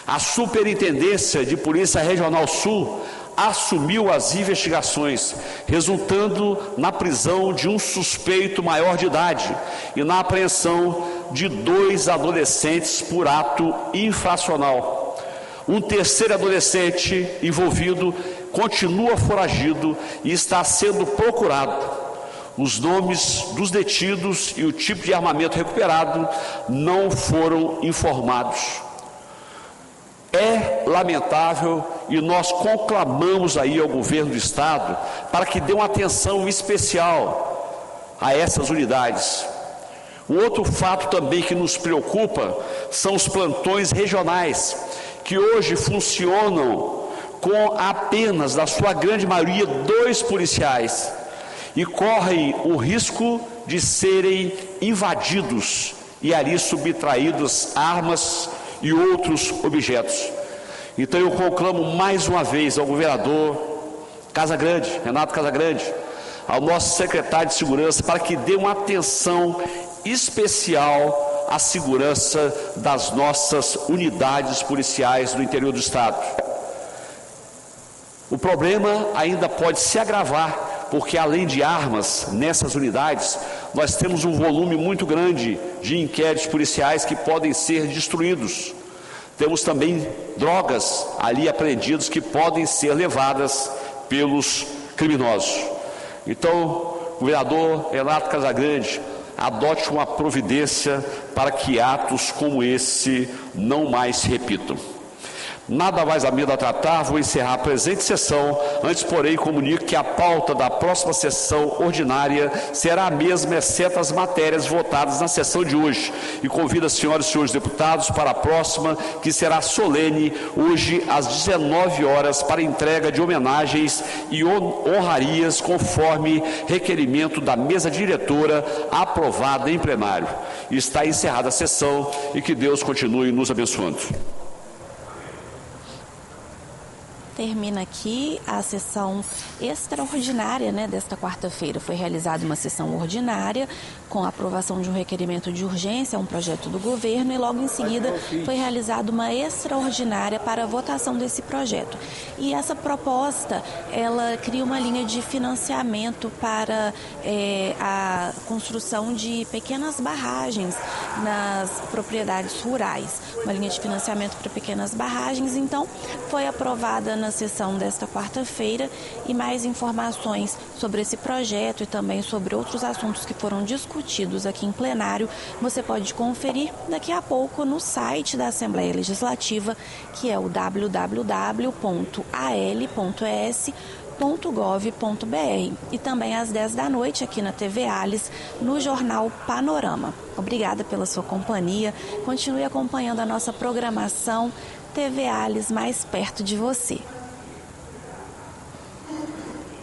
A Superintendência de Polícia Regional Sul assumiu as investigações, resultando na prisão de um suspeito maior de idade e na apreensão de 2 adolescentes por ato infracional. Um terceiro adolescente envolvido continua foragido e está sendo procurado. Os nomes dos detidos e o tipo de armamento recuperado não foram informados. É lamentável e nós conclamamos aí ao governo do Estado para que dê uma atenção especial a essas unidades. Um outro fato também que nos preocupa são os plantões regionais, que hoje funcionam com apenas, na sua grande maioria, 2 policiais e correm o risco de serem invadidos e ali subtraídas armas e outros objetos. Então eu conclamo mais uma vez ao governador Casagrande, Renato Casagrande, ao nosso secretário de Segurança, para que dê uma atenção especial à segurança das nossas unidades policiais do interior do Estado. O problema ainda pode se agravar, porque além de armas nessas unidades, nós temos um volume muito grande de inquéritos policiais que podem ser destruídos. Temos também drogas ali apreendidas que podem ser levadas pelos criminosos. Então, governador Renato Casagrande, adote uma providência para que atos como esse não mais se repitam. Nada mais a mim a tratar, vou encerrar a presente sessão. Antes, porém, comunico que a pauta da próxima sessão ordinária será a mesma, exceto as matérias votadas na sessão de hoje. E convido as senhoras e senhores deputados para a próxima, que será solene, hoje às 19 horas, para entrega de homenagens e honrarias, conforme requerimento da mesa diretora, aprovada em plenário. Está encerrada a sessão e que Deus continue nos abençoando. Termina aqui a sessão extraordinária, desta quarta-feira. Foi realizada uma sessão ordinária com a aprovação de um requerimento de urgência, um projeto do governo, e logo em seguida foi realizada uma extraordinária para a votação desse projeto. E essa proposta, ela cria uma linha de financiamento para a construção de pequenas barragens nas propriedades rurais. Uma linha de financiamento para pequenas barragens, então, foi aprovada na sessão desta quarta-feira, e mais informações sobre esse projeto e também sobre outros assuntos que foram discutidos aqui em plenário, você pode conferir daqui a pouco no site da Assembleia Legislativa, que é o www.al.es.gov.br, e também às 10 da noite aqui na TV Alice, no Jornal Panorama. Obrigada pela sua companhia, continue acompanhando a nossa programação TV Alice, mais perto de você.